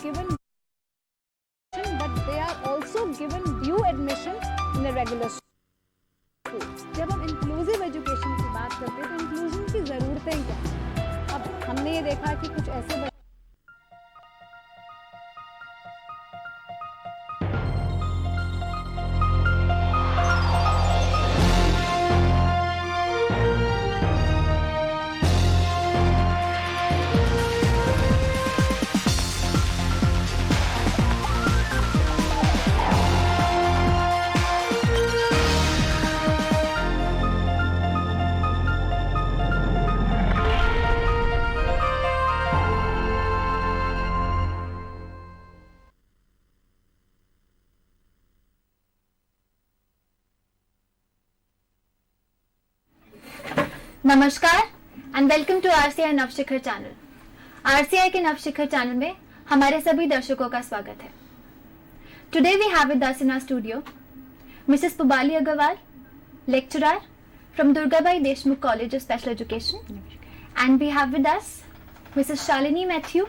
given but they are also given due admission in a regular school. जब हम inclusive education की बात करते हैं तो इंक्लूजन की ज़रूरतें क्या हैं? अब हमने ये देखा कि कुछ ऐसे नमस्कार and welcome to RCI Navshikhar channel. RCI के नवशिखर चैनल में हमारे सभी दर्शकों का स्वागत है। Today we have with us in our studio Mrs Pubali Agarwal, lecturer from Durgabai Deshmukh college of special education, and we have with us Mrs Shalini Matthew,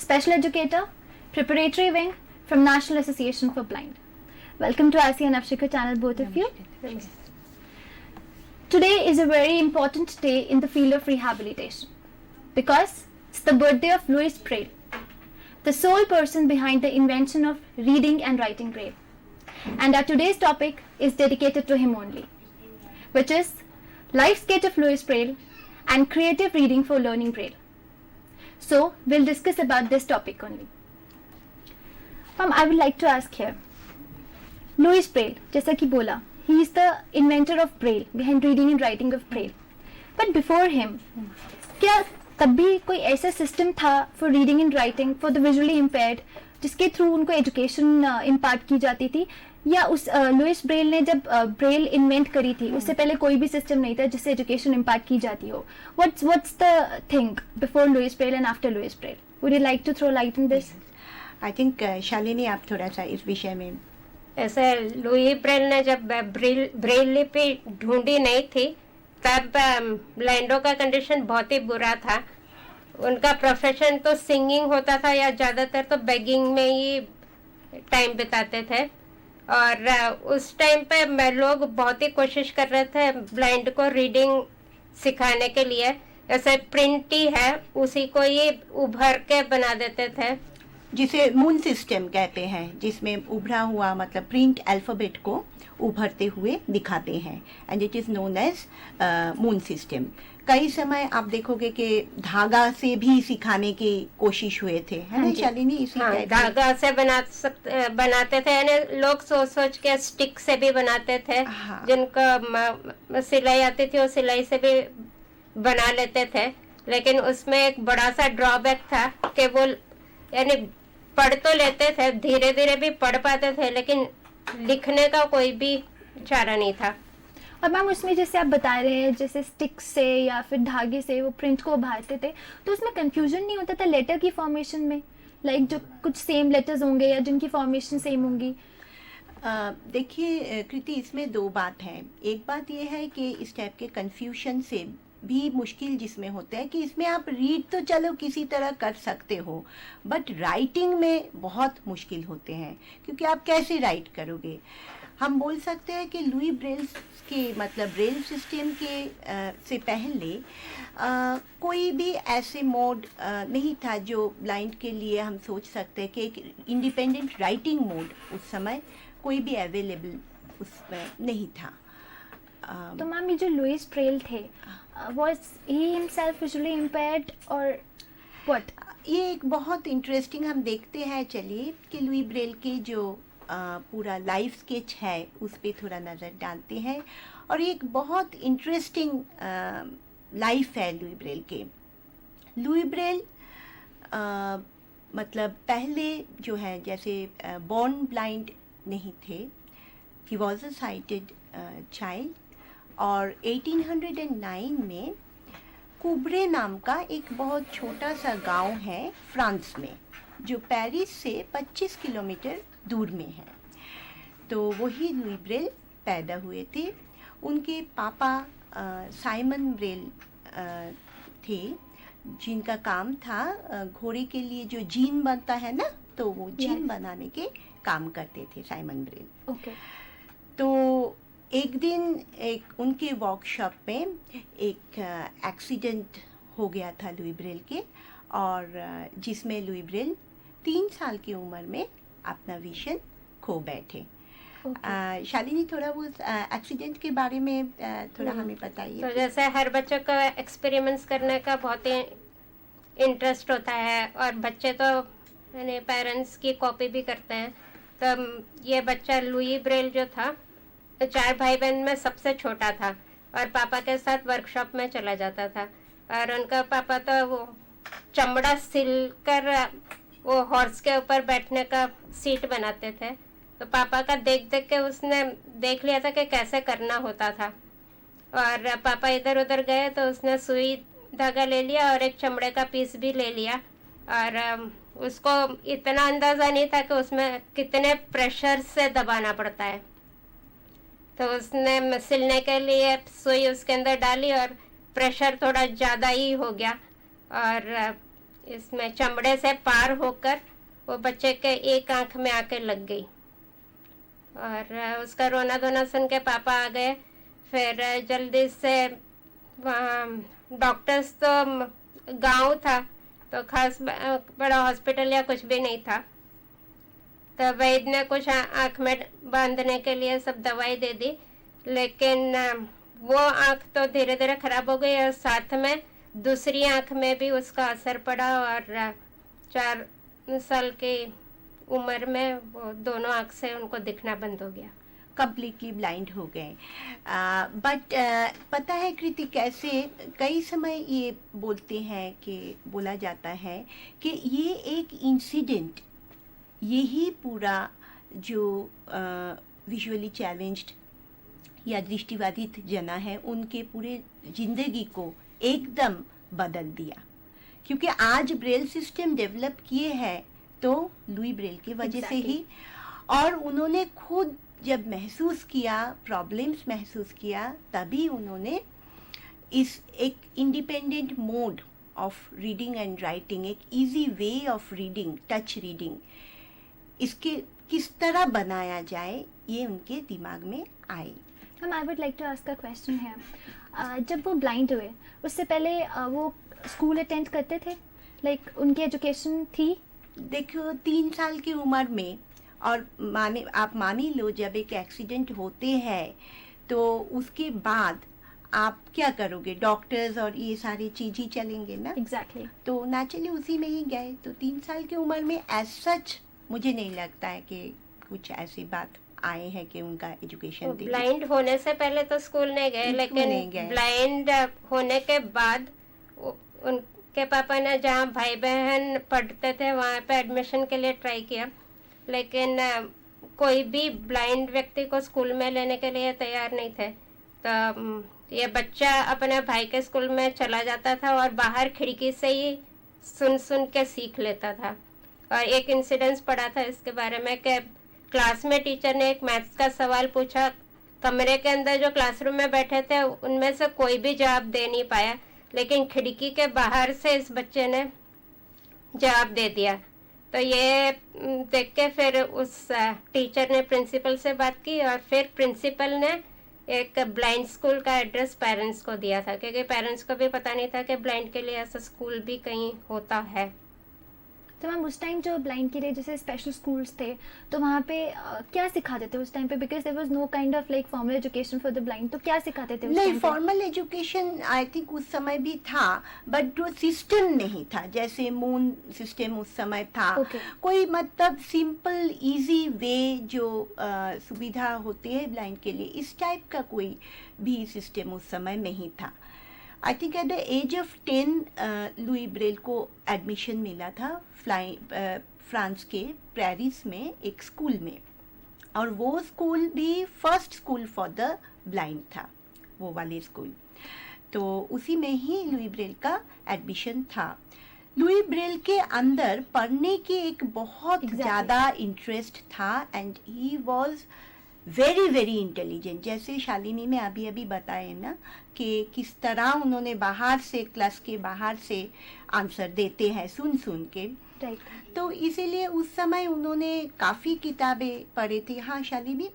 special educator, preparatory wing from National Association for Blind. Welcome to RCI Navshikhar channel, both of you. Today is a very important day in the field of rehabilitation because it's the birthday of Louis Braille, the sole person behind the invention of reading and writing Braille. And our today's topic is dedicated to him only, which is Life Sketch of Louis Braille and Creative Reading for Learning Braille. So we'll discuss about this topic only. Ma'am, I would like to ask here, Louis Braille, जैसा कि बोला, he is the inventor of Braille, behind reading and writing of Braille. But before him, क्या तब भी कोई ऐसा system था for reading and writing for the visually impaired जिसके थ्रू उनको एजुकेशन इम्पार्ट की जाती थी, या उस लुइस ब्रेल ने जब ब्रेल इन्वेंट करी थी उससे पहले कोई भी सिस्टम नहीं था जिससे एजुकेशन इम्पार्ट की जाती हो? What's the thing before Louis Braille and after Louis Braille? Would you like to throw light on this? I think Shalini आप थोड़ा सा इस विषय में। ऐसे लुई ब्रेल ने जब ब्रेल लिपि ढूंढी नहीं थी तब ब्लाइंडों का कंडीशन बहुत ही बुरा था। उनका प्रोफेशन तो सिंगिंग होता था या ज़्यादातर तो बेगिंग में ही टाइम बिताते थे, और उस टाइम पे लोग बहुत ही कोशिश कर रहे थे ब्लाइंड को रीडिंग सिखाने के लिए। ऐसे प्रिंट ही है उसी को ही उभर के बना देते थे, जिसे मून सिस्टम कहते हैं, जिसमें उभरा हुआ मतलब प्रिंट अल्फ़ाबेट को उभरते हुए दिखाते हैं, and it is known as moon system. कई समय आप देखोगे कि धागा से भी सिखाने की कोशिश हुए थे, है ना शालिनी? इसी धागा से बनाते थे, यानी लोग सोच सोच के स्टिक से भी बनाते थे। जिनको सिलाई आती थी वो सिलाई से भी बना लेते थे, लेकिन उसमें एक बड़ा सा ड्रॉबैक था कि वो यानी पढ़ तो लेते थे, धीरे धीरे भी पढ़ पाते थे, लेकिन लिखने का कोई भी चारा नहीं था। और मैम उसमें जैसे आप बता रहे हैं जैसे स्टिक से या फिर धागे से वो प्रिंट को उभारते थे, तो उसमें कंफ्यूजन नहीं होता था लेटर की फॉर्मेशन में? लाइक जो कुछ सेम लेटर्स होंगे या जिनकी फॉर्मेशन सेम होंगी? देखिए कृति, इसमें दो बात हैं। एक बात यह है कि इस टाइप के कंफ्यूशन से भी मुश्किल जिसमें होता है कि इसमें आप रीड तो चलो किसी तरह कर सकते हो, बट राइटिंग में बहुत मुश्किल होते हैं, क्योंकि आप कैसे राइट करोगे? हम बोल सकते हैं कि लुई ब्रेल के मतलब ब्रेल सिस्टम के से पहले कोई भी ऐसे मोड नहीं था जो ब्लाइंड के लिए हम सोच सकते हैं कि एक इंडिपेंडेंट राइटिंग मोड उस समय कोई भी अवेलेबल उसमें नहीं था। तो मैम ये जो लुइस ब्रेल थे, was he himself visually impaired or what? ये एक बहुत इंटरेस्टिंग हम देखते हैं, चलिए कि लुई ब्रेल के जो पूरा लाइफ स्केच है उस पर थोड़ा नज़र डालते हैं। और एक बहुत इंटरेस्टिंग लाइफ है लुई ब्रेल के। लुई ब्रेल मतलब पहले जो है जैसे बॉर्न ब्लाइंड नहीं थे, he was a sighted child, और 1809 में कुब्रे नाम का एक बहुत छोटा सा गांव है फ्रांस में, जो पेरिस से 25 किलोमीटर दूर में है। तो वही लुई ब्रेल पैदा हुए थे। उनके पापा साइमन ब्रेल थे, जिनका काम था घोड़े के लिए जो जीन बनता है ना, तो वो जीन Yes. बनाने के काम करते थे साइमन ब्रेल। ओके। तो एक दिन एक उनके वर्कशॉप में एक एक्सीडेंट हो गया था लुई ब्रेल के, और जिसमें लुई ब्रेल 3 साल की उम्र में अपना विजन खो बैठे। शालिनी, थोड़ा वो एक्सीडेंट के बारे में थोड़ा हमें तो बताइए। जैसे हर बच्चे को एक्सपेरिमेंट्स करने का बहुत ही इंटरेस्ट होता है, और बच्चे तो यानी पेरेंट्स की कॉपी भी करते हैं। तो ये बच्चा लुई ब्रेल जो था, 4 भाई बहन में सबसे छोटा था, और पापा के साथ वर्कशॉप में चला जाता था। और उनका पापा तो वो चमड़ा सिल कर वो हॉर्स के ऊपर बैठने का सीट बनाते थे। तो पापा का देख देख के उसने देख लिया था कि कैसे करना होता था, और पापा इधर उधर गए तो उसने सुई धागा ले लिया और एक चमड़े का पीस भी ले लिया। और उसको इतना अंदाज़ा नहीं था कि उसमें कितने प्रेशर से दबाना पड़ता है। तो उसने सिलने के लिए सुई उसके अंदर डाली और प्रेशर थोड़ा ज़्यादा ही हो गया, और इसमें चमड़े से पार होकर वो बच्चे के एक आंख में आके लग गई। और उसका रोना धोना सुन के पापा आ गए। फिर जल्दी से वहाँ डॉक्टर्स तो गांव था, तो खास बड़ा हॉस्पिटल या कुछ भी नहीं था। तो वैद्य ने कुछ आँख में बांधने के लिए सब दवाई दे दी, लेकिन वो आँख तो धीरे धीरे खराब हो गई, और साथ में दूसरी आँख में भी उसका असर पड़ा, और 4 साल की उम्र में वो दोनों आँख से उनको दिखना बंद हो गया। कम्प्लीटली ब्लाइंड हो गए। बट पता है कृति, कैसे कई समय ये बोलते हैं कि बोला जाता है कि ये एक इंसिडेंट, यही पूरा जो विजुअली चैलेंज्ड या दृष्टिबाधित जना है उनके पूरे जिंदगी को एकदम बदल दिया। क्योंकि आज ब्रेल सिस्टम डेवलप किए हैं तो लुई ब्रेल की वजह से ही, और उन्होंने खुद जब महसूस किया, प्रॉब्लम्स महसूस किया, तभी उन्होंने इस एक independent mode of reading and writing, एक easy way of reading, touch reading, इसके किस तरह बनाया जाए, ये उनके दिमाग में आई। Ma'am, I would like to ask a question है। जब वो ब्लाइंड हुए उससे पहले वो स्कूल अटेंड करते थे, लाइक उनकी एजुकेशन थी? देखो, 3 साल की उम्र में, और आप मान ही लो जब एक एक्सीडेंट होते हैं तो उसके बाद आप क्या करोगे, डॉक्टर्स और ये सारी चीज ही चलेंगे ना। एग्जैक्टली। तो नेचुरली उसी में ही गए। तो 3 साल की उम्र में एज सच मुझे नहीं लगता है कि कुछ ऐसी बात आए हैं कि उनका एजुकेशन ब्लाइंड होने से पहले तो स्कूल नहीं गए, लेकिन ब्लाइंड होने के बाद उनके पापा ने जहाँ भाई बहन पढ़ते थे वहाँ पे एडमिशन के लिए ट्राई किया, लेकिन कोई भी ब्लाइंड व्यक्ति को स्कूल में लेने के लिए तैयार नहीं थे। तो ये बच्चा अपने भाई के स्कूल में चला जाता था और बाहर खिड़की से ही सुन सुन के सीख लेता था। और एक इंसिडेंस पढ़ा था इसके बारे में कि क्लास में टीचर ने एक मैथ्स का सवाल पूछा, कमरे के अंदर जो क्लासरूम में बैठे थे उनमें से कोई भी जवाब दे नहीं पाया, लेकिन खिड़की के बाहर से इस बच्चे ने जवाब दे दिया। तो ये देख के फिर उस टीचर ने प्रिंसिपल से बात की, और फिर प्रिंसिपल ने एक ब्लाइंड स्कूल का एड्रेस पेरेंट्स को दिया था, क्योंकि पेरेंट्स को भी पता नहीं था कि ब्लाइंड के लिए ऐसा स्कूल भी कहीं होता है। तो मैम उस टाइम जो ब्लाइंड के लिए जैसे स्पेशल स्कूल्स थे, तो वहाँ पे क्या सिखाते थे उस टाइम पे? Because there was no kind of like formal education for the blind, तो क्या सिखाते थे उस नहीं, टाइम पे? फॉर्मल एजुकेशन आई थिंक उस समय भी था, बट जो सिस्टम नहीं था, जैसे मून सिस्टम उस समय था। Okay. कोई मतलब सिंपल इजी वे जो सुविधा होती है ब्लाइंड के लिए, इस टाइप का कोई भी सिस्टम उस समय नहीं था। I think at the age of 10 Louis Braille को एडमिशन मिला था फ्रांस के पेरिस में एक स्कूल में, और वो स्कूल भी first school for the blind था, वो वाले स्कूल। तो उसी में ही लुई ब्रेल का एडमिशन था। लुई ब्रेल के अंदर पढ़ने की एक बहुत ज़्यादा इंटरेस्ट था, and he was very very intelligent, जैसे शालिनी ने अभी अभी बताया ना कि किस तरह उन्होंने बाहर से, क्लास के बाहर से आंसर देते हैं सुन सुन के। राइट। तो इसीलिए उस समय उन्होंने काफ़ी किताबें पढ़ी थी। हाँ शालिनी,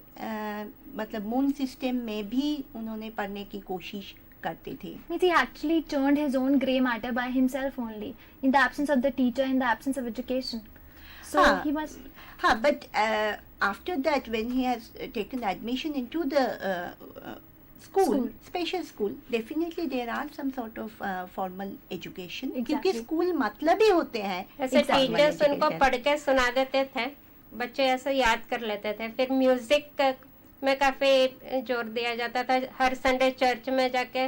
मतलब मून सिस्टम में भी उन्होंने पढ़ने की कोशिश करते थे। Means he actually turned his own grey matter by himself only, in the absence of the teacher, in the absence of education. So हाँ, he must. हाँ, but after that when he has taken admission into the school, special school, definitely there are some sort of formal education, क्योंकि Exactly. School मतलब ही होते हैं ऐसे formal teachers उनको education। पढ़ के सुना देते थे, बच्चे ऐसे याद कर लेते थे। फिर म्यूजिक में काफी जोर दिया जाता था। हर संडे चर्च में जाके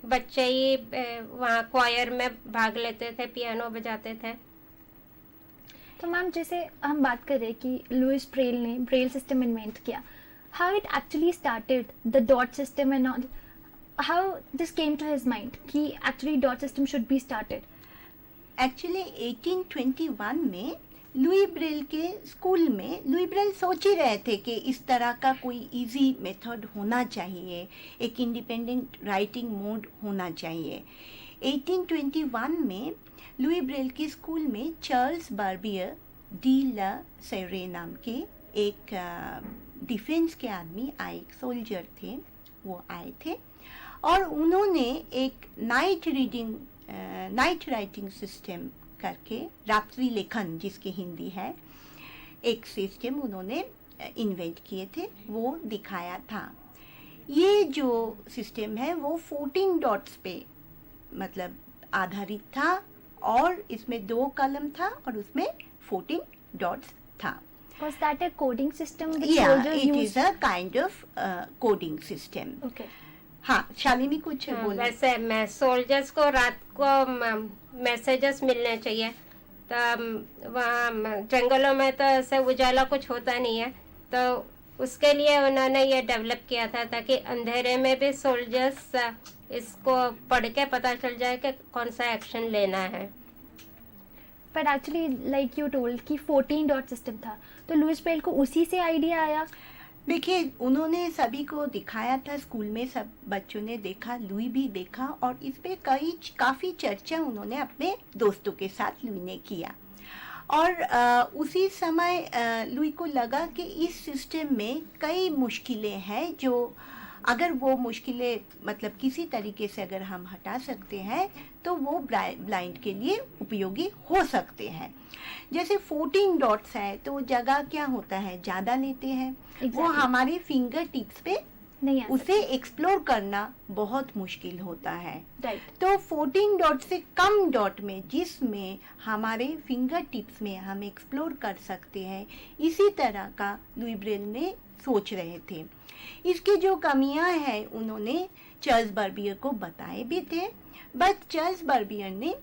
बच्चे ही वहाँ क्वायर में भाग लेते थे, पियानो बजाते थे। तो मैम जैसे हम बात कर रहे हैं कि लुइस ब्रेल ने ब्रेल सिस्टम इन्वेंट किया, how it actually started the dot system and all, how this came to his mind कि actually dot system should be started? Actually 1821 में लुई ब्रेल के स्कूल में लुई ब्रेल सोच ही रहे थे कि इस तरह का कोई इजी मेथड होना चाहिए, एक इंडिपेंडेंट राइटिंग मोड होना चाहिए। 1821 में लुई ब्रेल के स्कूल में चार्ल्स बार्बियर डी ला सेरे नाम के एक डिफेंस के आदमी आए, एक सोल्जर थे, वो आए थे और उन्होंने एक नाइट राइटिंग सिस्टम करके, रात्रि लेखन जिसकी हिंदी है, एक सिस्टम उन्होंने इन्वेंट किए थे, वो दिखाया था। ये जो सिस्टम है वो 14 डॉट्स पे मतलब आधारित था और इसमें 2 कॉलम था और उसमें 14 डॉट्स था। Was that a coding system which Yeah, soldiers it used? is a kind of coding system. Okay. हाँ शालिनी कुछ हाँ, बोले। वैसे मैं सोल्जर्स को रात को मैसेजेस मिलने चाहिए, तो वहाँ जंगलों में तो ऐसे उजाला कुछ होता नहीं है, तो उसके लिए उन्होंने ये डेवलप किया था ताकि अंधेरे में भी सोल्जर्स इसको पढ़ के पता चल जाए कि कौन सा एक्शन लेना है। But actually, like you told कि 14 डॉट सिस्टम था, तो लुइस ब्रेल को उसी से आइडिया आया? देखिए उन्होंने सभी को दिखाया था, स्कूल में सब बच्चों ने देखा, लुई भी देखा और इस पे काफ़ी चर्चा उन्होंने अपने दोस्तों के साथ लुई ने किया। और उसी समय लुई को लगा कि इस सिस्टम में कई मुश्किलें हैं, जो अगर वो मुश्किलें मतलब किसी तरीके से अगर हम हटा सकते हैं तो वो ब्लाइंड के लिए उपयोगी हो सकते हैं। जैसे 14 डॉट्स है तो जगह क्या होता है, ज़्यादा लेते हैं। वो Exactly. हमारे फिंगर टिप्स पे नहीं आ उसे एक्सप्लोर करना बहुत मुश्किल होता है। राइट। तो 14 डॉट से कम डॉट में जिसमें हमारे फिंगर टिप्स में हम एक्सप्लोर कर सकते हैं, इसी तरह का लुई ब्रेल ने सोच रहे थे। इसकी जो कमियां हैं उन्होंने चार्ल्स बार्बियर को बताए भी थे, बट चार्ल्स बार्बियर ने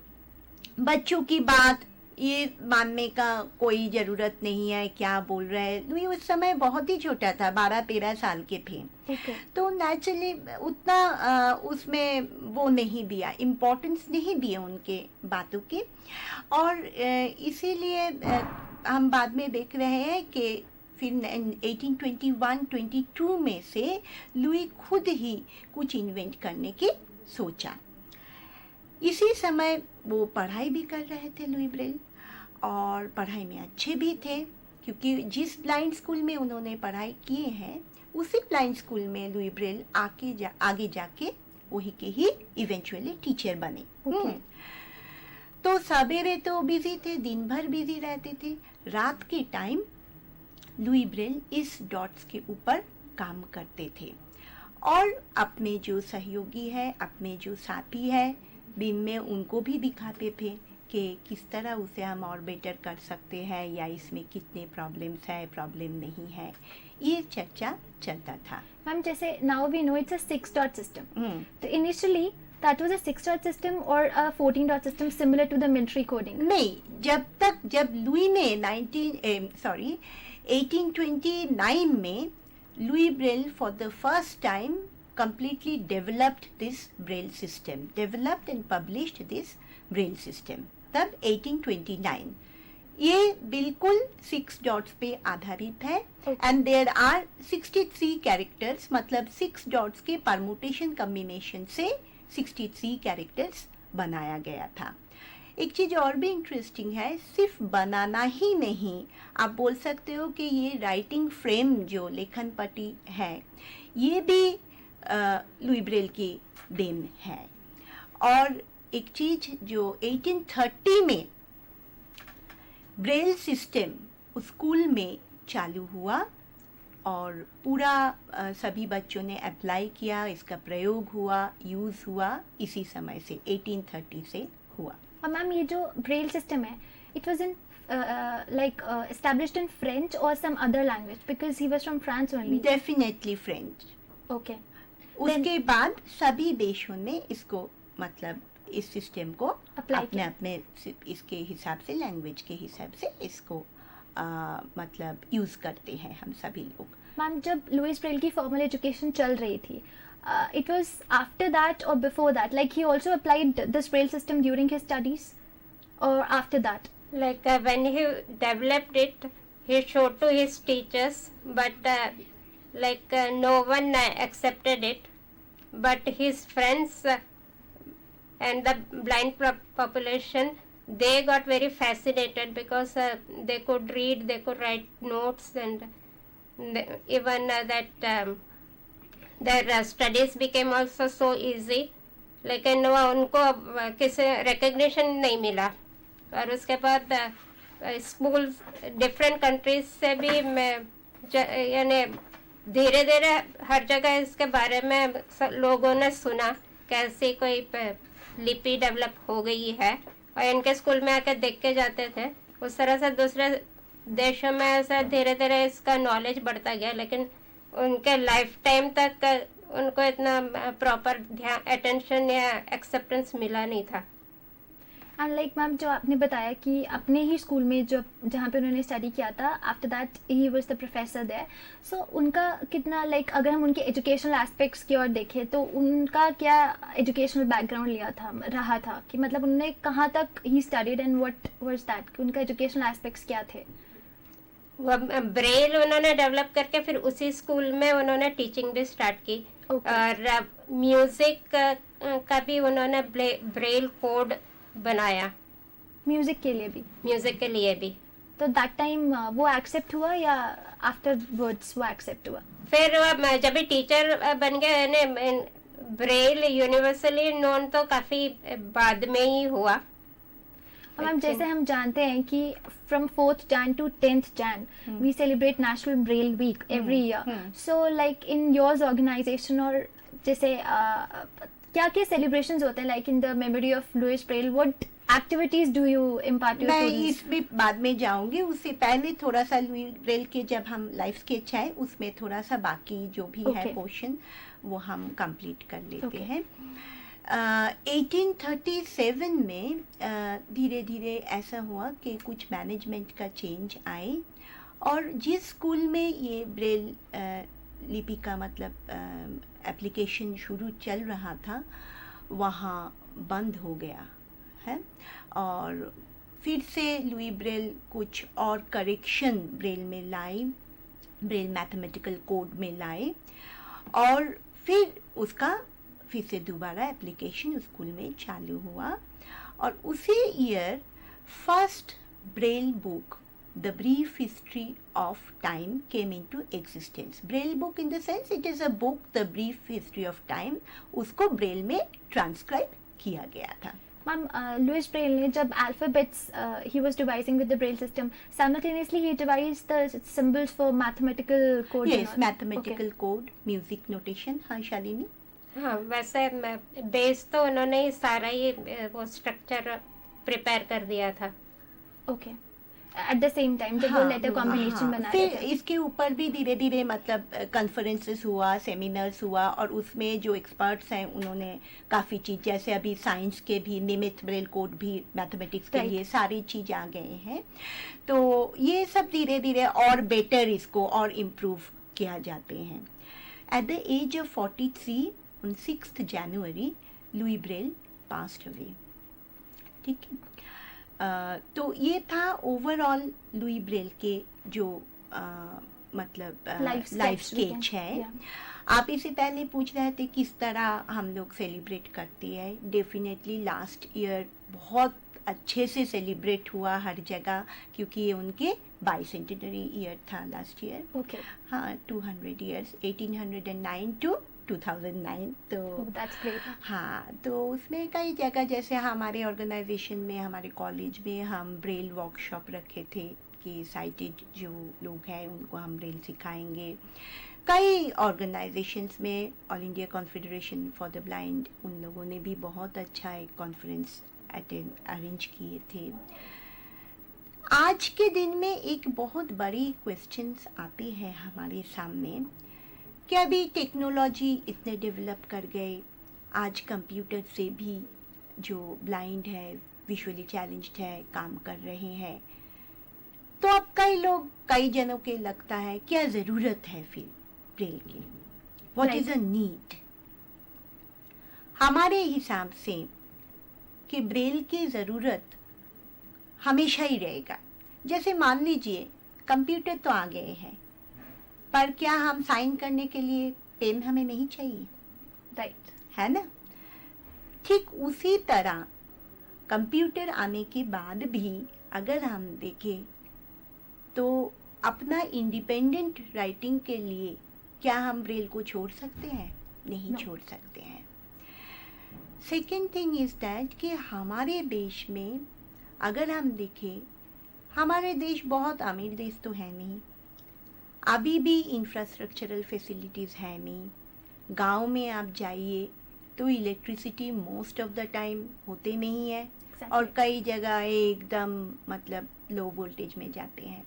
बच्चों की बात ये मानने का कोई ज़रूरत नहीं है, क्या बोल रहे हैं। लुई उस समय बहुत ही छोटा था, 12-13 साल के थे, ओके। तो नेचुरली उतना उसमें वो नहीं दिया, इम्पोर्टेंस नहीं दिया उनके बातों के। और इसीलिए हम बाद में देख रहे हैं कि फिर 1821-22 में से लुई खुद ही कुछ इन्वेंट करने की सोचा। इसी समय वो पढ़ाई भी कर रहे थे लुई ब्रेल, और पढ़ाई में अच्छे भी थे, क्योंकि जिस ब्लाइंड स्कूल में उन्होंने पढ़ाई किए हैं उसी ब्लाइंड स्कूल में लुई ब्रेल आगे जाके वही के ही इवेंचुअली टीचर बने। तो सवेरे तो बिजी थे, दिन भर बिजी रहते थे, रात के टाइम लुई ब्रेल इस डॉट्स के ऊपर काम करते थे और अपने जो सहयोगी है, अपने जो साथी है, दिन में उनको भी दिखाते थे कि किस तरह उसे हम और बेटर कर सकते हैं, या इसमें कितने प्रॉब्लम्स है, प्रॉब्लम नहीं है, ये चर्चा चलता था। मैम जैसे now we know it's a 6 dot system, तो initially that was a 6 dot system और a 14 dot system similar to the military coding? नहीं, जब लुई ने 1829 में Louis Braille for the first time completely developed this braille system, developed and published this braille system, तब 1829 ये बिल्कुल 6 dots पे आधारित है एंड देयर आर 63 कैरेक्टर्स, मतलब 6 डॉट्स के परमुटेशन कॉम्बिनेशन से 63 कैरेक्टर्स बनाया गया था। एक चीज़ और भी इंटरेस्टिंग है, सिर्फ बनाना ही नहीं, आप बोल सकते हो कि ये राइटिंग फ्रेम जो लेखन पट्टी है ये भी लुई ब्रेल की देन है। और एक चीज़ जो 1830 में ब्रेल सिस्टम स्कूल में चालू हुआ और पूरा सभी बच्चों ने अप्लाई किया, इसका प्रयोग हुआ, यूज़ हुआ, इसी समय से 1830 से हुआ। और मैम ये जो ब्रेल सिस्टम है, it was in like established in French or some other language because he was from France only. Definitely French. Okay. उसके बाद सभी देशों ने इसको, मतलब इस सिस्टम को Apply अपने अपने इसके हिसाब से, लैंग्वेज के हिसाब से इसको मतलब यूज़ करते हैं हम सभी लोग। मैम जब लुइस ब्रेल की फॉर्मल एजुकेशन चल रही थी, it was after that or before that, like he also applied this braille system during his studies or after that? Like when he developed it, he showed to his teachers, but no one accepted it. But his friends and the blind population, they got very fascinated because they could read, they could write notes, and even that their studies became also so easy. लेकिन वो उनको किसी recognition नहीं मिला। और उसके बाद school different countries से भी यानी धीरे धीरे हर जगह इसके बारे में लोगों ने सुना, कैसी कोई लिपि डेवलप हो गई है, और इनके स्कूल में आकर देख के जाते थे। उस तरह से दूसरे देशों में ऐसा धीरे धीरे इसका नॉलेज बढ़ता गया, लेकिन उनके लाइफ टाइम तक उनको इतना प्रॉपर ध्यान, अटेंशन या एक्सेप्टेंस मिला नहीं था। एंड लाइक मैम जो आपने बताया कि अपने ही स्कूल में जो जहाँ पे उन्होंने स्टडी किया था, after that he was the professor there, so उनका कितना लाइक अगर हम उनके एजुकेशनल एस्पेक्ट्स की ओर देखें तो उनका क्या एजुकेशनल बैकग्राउंड लिया था रहा था, कि मतलब उन्होंने कहाँ तक he studied and what was that, कि उनका एजुकेशनल एस्पेक्ट्स क्या थे? वो ब्रेल उन्होंने डेवलप करके फिर उसी स्कूल में उन्होंने टीचिंग भी स्टार्ट की। और म्यूजिक का भी उन्होंने ब्रेल कोड बनाया, म्यूजिक के लिए भी? म्यूजिक के लिए भी। तो दैट टाइम वो एक्सेप्ट हुआ या आफ्टर वर्ड्स वो एक्सेप्ट हुआ? फिर वो जब भी टीचर बन गए ने, ब्रेल यूनिवर्सली नोन तो काफी बाद में ही हुआ। मैम जैसे हम जानते हैं कि from 4th Jan to 10th Jan we celebrate National Braille Week every year. So like in yours organization, और जैसे क्या क्या सेलिब्रेशंस होते हैं like in the memory of Louis Braille, what activities do you impart your मैं students? इसमें बाद में जाऊंगी, उससे पहले थोड़ा सा लुई ब्रेल के जब हम लाइफ स्केच है उसमें थोड़ा सा बाकी जो भी है Okay. पोर्शन वो हम कंप्लीट कर लेते Okay. हैं। 1837 में धीरे धीरे ऐसा हुआ कि कुछ मैनेजमेंट का चेंज आए और जिस स्कूल में ये ब्रेल लिपि का मतलब एप्लीकेशन शुरू चल रहा था वहाँ बंद हो गया है और फिर से लुई ब्रेल कुछ और करेक्शन ब्रेल में लाए, ब्रेल मैथमेटिकल कोड में लाए और फिर उसका फिर से दोबारा एप्लीकेशन स्कूल में चालू हुआ और उसी year first Braille book the brief history of time came into existence. Braille book in the sense it is a book the brief history of time, उसको ब्रेल में ट्रांसक्राइब किया गया था। मैम लुइस ब्रेल ने जब alphabets he was devising with the Braille system, simultaneously he devised the symbols for mathematical code? Yes, mathematical code, music notation. हाँ शालिनी? हाँ, वैसे बेस तो उन्होंने ही सारा ही वो स्ट्रक्चर प्रिपेयर कर दिया था। Okay, at the same time जब वो लेटर कॉम्बिनेशन बना रहे फिर थे। इसके ऊपर भी धीरे धीरे मतलब कॉन्फ्रेंसेस हुआ, सेमिनार्स हुआ और उसमें जो एक्सपर्ट्स हैं उन्होंने काफ़ी चीज़, जैसे अभी साइंस के भी निमित ब्रेल कोड भी मैथमेटिक्स के Right. लिए सारी चीज़ आ गए हैं। तो ये सब धीरे धीरे और बेटर इसको और इम्प्रूव किया जाते हैं। At the age of 43 on 6th January, Louis Braille passed away। ठीक है, तो ये था ओवरऑल लुई ब्रेल के जो मतलब Life life sketch we can- sketch है. yeah. आप इससे पहले पूछ रहे थे किस तरह हम लोग सेलिब्रेट करते हैं. डेफिनेटली लास्ट ईयर बहुत अच्छे से सेलिब्रेट हुआ हर जगह, क्योंकि ये उनके बाइसेंटेनरी ईयर था लास्ट ईयर. Okay. हाँ, 200 ईयर्स, 1809 to 2009. तो Oh, that's great. हाँ, तो उसमें कई जगह, जैसे हमारे ऑर्गेनाइजेशन में, हमारे कॉलेज में हम ब्रेल वर्कशॉप रखे थे कि साइटेड जो लोग हैं उनको हम ब्रेल सिखाएंगे. कई ऑर्गेनाइजेशंस में all India confederation for the blind, उन लोगों ने भी बहुत अच्छा एक कॉन्फ्रेंस अरेंज किए थे. आज के दिन में एक बहुत बड़ी क्वेश्चंस आती है हमारे सामने कि अभी टेक्नोलॉजी इतने डेवलप कर गए, आज कंप्यूटर से भी जो ब्लाइंड है, विजुअली चैलेंज्ड है, काम कर रहे हैं. तो अब कई जनों के लगता है क्या ज़रूरत है फिर ब्रेल की, व्हाट इज़ अ नीड. हमारे हिसाब से कि ब्रेल की ज़रूरत हमेशा ही रहेगा. जैसे मान लीजिए कंप्यूटर तो आ गए हैं, पर क्या हम साइन करने के लिए पेन हमें नहीं चाहिए, Right. है ना. ठीक उसी तरह कंप्यूटर आने के बाद भी अगर हम देखें तो अपना इंडिपेंडेंट राइटिंग के लिए क्या हम ब्रेल को छोड़ सकते हैं? नहीं No. छोड़ सकते हैं. सेकेंड थिंग इज़ दैट कि हमारे देश में अगर हम देखें, हमारे देश बहुत अमीर देश तो है नहीं, अभी भी इंफ्रास्ट्रक्चरल फैसिलिटीज़ है नहीं. गांव में आप जाइए तो electricity most of the time होते नहीं है, Exactly. और कई जगह एकदम मतलब लो वोल्टेज में जाते हैं.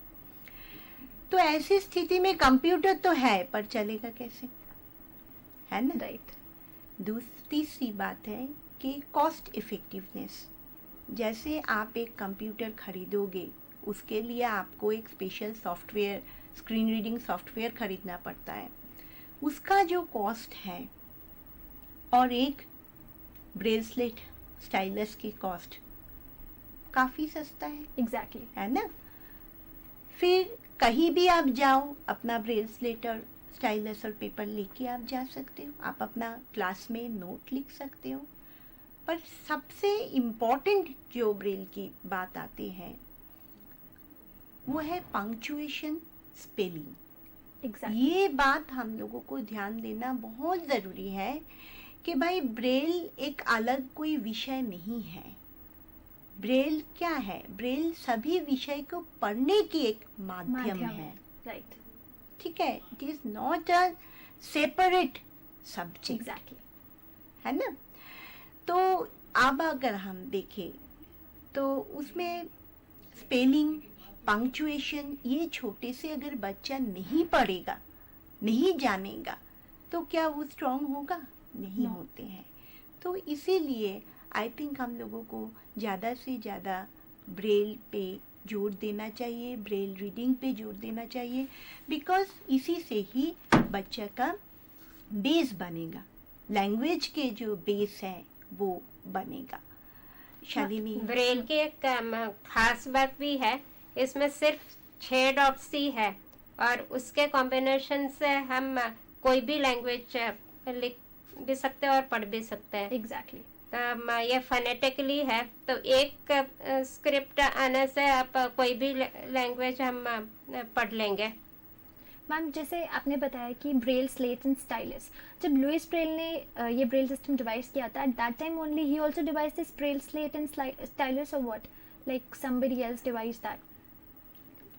तो ऐसी स्थिति में कंप्यूटर तो है, पर चलेगा कैसे, है ना. Right. तीसरी बात है कि कॉस्ट इफ़ेक्टिवनेस. जैसे आप एक कंप्यूटर खरीदोगे, उसके लिए आपको एक special software, screen reading software खरीदना पड़ता है. उसका जो कॉस्ट है और एक ब्रेसलेट स्टाइलस की कॉस्ट काफ़ी सस्ता है, Exactly. है ना. फिर कहीं भी आप जाओ, अपना ब्रेसलेट और स्टाइलस और पेपर लेके आप जा सकते हो, आप अपना क्लास में नोट लिख सकते हो. पर सबसे इम्पोर्टेंट जो ब्रेल की बात आती है वो है पंक्चुएशन, स्पेलिंग. Exactly. ये बात हम लोगों को ध्यान देना बहुत ज़रूरी है कि भाई ब्रेल एक अलग कोई विषय नहीं है. ब्रेल क्या है? ब्रेल सभी विषय को पढ़ने की एक माध्यम है. Right. ठीक है, it is not a separate subject, Exactly. है ना. तो अब अगर हम देखें तो उसमें स्पेलिंग, पंक्चुएशन, ये छोटे से अगर बच्चा नहीं पढ़ेगा, नहीं जानेगा, तो क्या वो स्ट्रांग होगा? नहीं No. होते हैं. तो इसीलिए आई थिंक हम लोगों को ज़्यादा से ज़्यादा ब्रेल पे जोर देना चाहिए, ब्रेल रीडिंग पे जोर देना चाहिए, बिकॉज इसी से ही बच्चा का बेस बनेगा, लैंग्वेज के जो बेस है वो बनेगा. शालिनी, ब्रेल की एक खास बात भी है, इसमें सिर्फ 6 डॉट्स ही है और उसके कॉम्बिनेशन से हम कोई भी लैंग्वेज लिख भी सकते हैं और पढ़ भी सकते हैं. Exactly. तो ये फोनेटिकली है, तो एक स्क्रिप्ट आने से आप कोई भी लैंग्वेज हम पढ़ लेंगे. मैम, जैसे आपने बताया कि ब्रेल, स्लेट एंड स्टाइलस, जब लुइस ब्रेल ने ये ब्रेल सिस्टम डिवाइस किया था, at that time only he also devise this Braille, slate and stylus, और what, like somebody else devise that?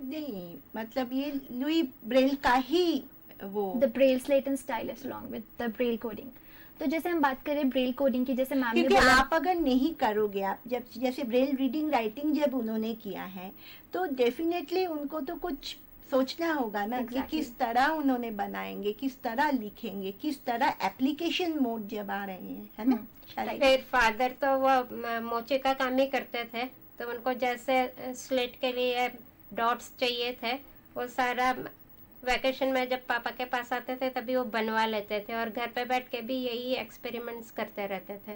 नहीं, मतलब ये लुई ब्रेल का ही वो, the Braille, slate and stylus along with the Braille coding. तो जैसे हम बात करें ब्रेल कोडिंग की, जैसे मैम ने क्योंकि बोला, आप अगर नहीं करोगे, आप जब जैसे ब्रेल रीडिंग राइटिंग जब उन्होंने किया है, तो डेफिनेटली उनको तो कुछ सोचना होगा ना कि Exactly. किस तरह उन्होंने बनाएंगे, किस तरह लिखेंगे, किस तरह एप्लीकेशन मोड जब आ रहे हैं, है ना. शायद फिर फादर तो वो मोचे का काम ही करते थे, तो उनको जैसे स्लेट के लिए डॉट्स चाहिए थे, वो सारा वैकेशन में जब पापा के पास आते थे तभी वो बनवा लेते थे, और घर पे बैठ के भी यही एक्सपेरिमेंट्स करते रहते थे.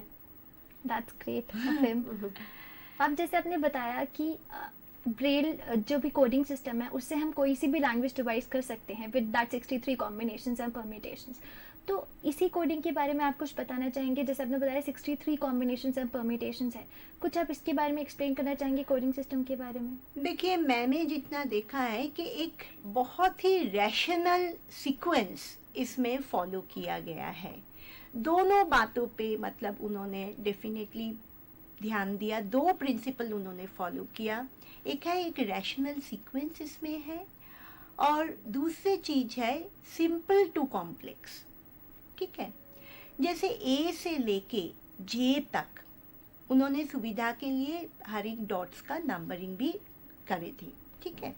That's great of him. अब जैसे आपने बताया कि ब्रेल जो भी कोडिंग सिस्टम है उससे हम कोई सी भी लैंग्वेज डिवाइस कर सकते हैं with that 63 combinations and permutations. तो इसी कोडिंग के बारे में आप कुछ बताना चाहेंगे? जैसे आपने बताया 63 कॉम्बिनेशंस एंड परम्यूटेशंस है, कुछ आप इसके बारे में एक्सप्लेन करना चाहेंगे कोडिंग सिस्टम के बारे में? देखिए, मैंने जितना देखा है कि एक बहुत ही रैशनल सीक्वेंस इसमें फॉलो किया गया है। दोनों बातों पे मतलब उन्होंने डेफिनेटली ध्यान दिया, दो प्रिंसिपल उन्होंने फॉलो किया। एक है एक रैशनल सीक्वेंस इसमें है, और दूसरी चीज है सिंपल टू कॉम्प्लेक्स। ठीक है, जैसे ए से लेके जे तक उन्होंने सुविधा के लिए हर एक डॉट्स का नंबरिंग भी करे थे। ठीक है,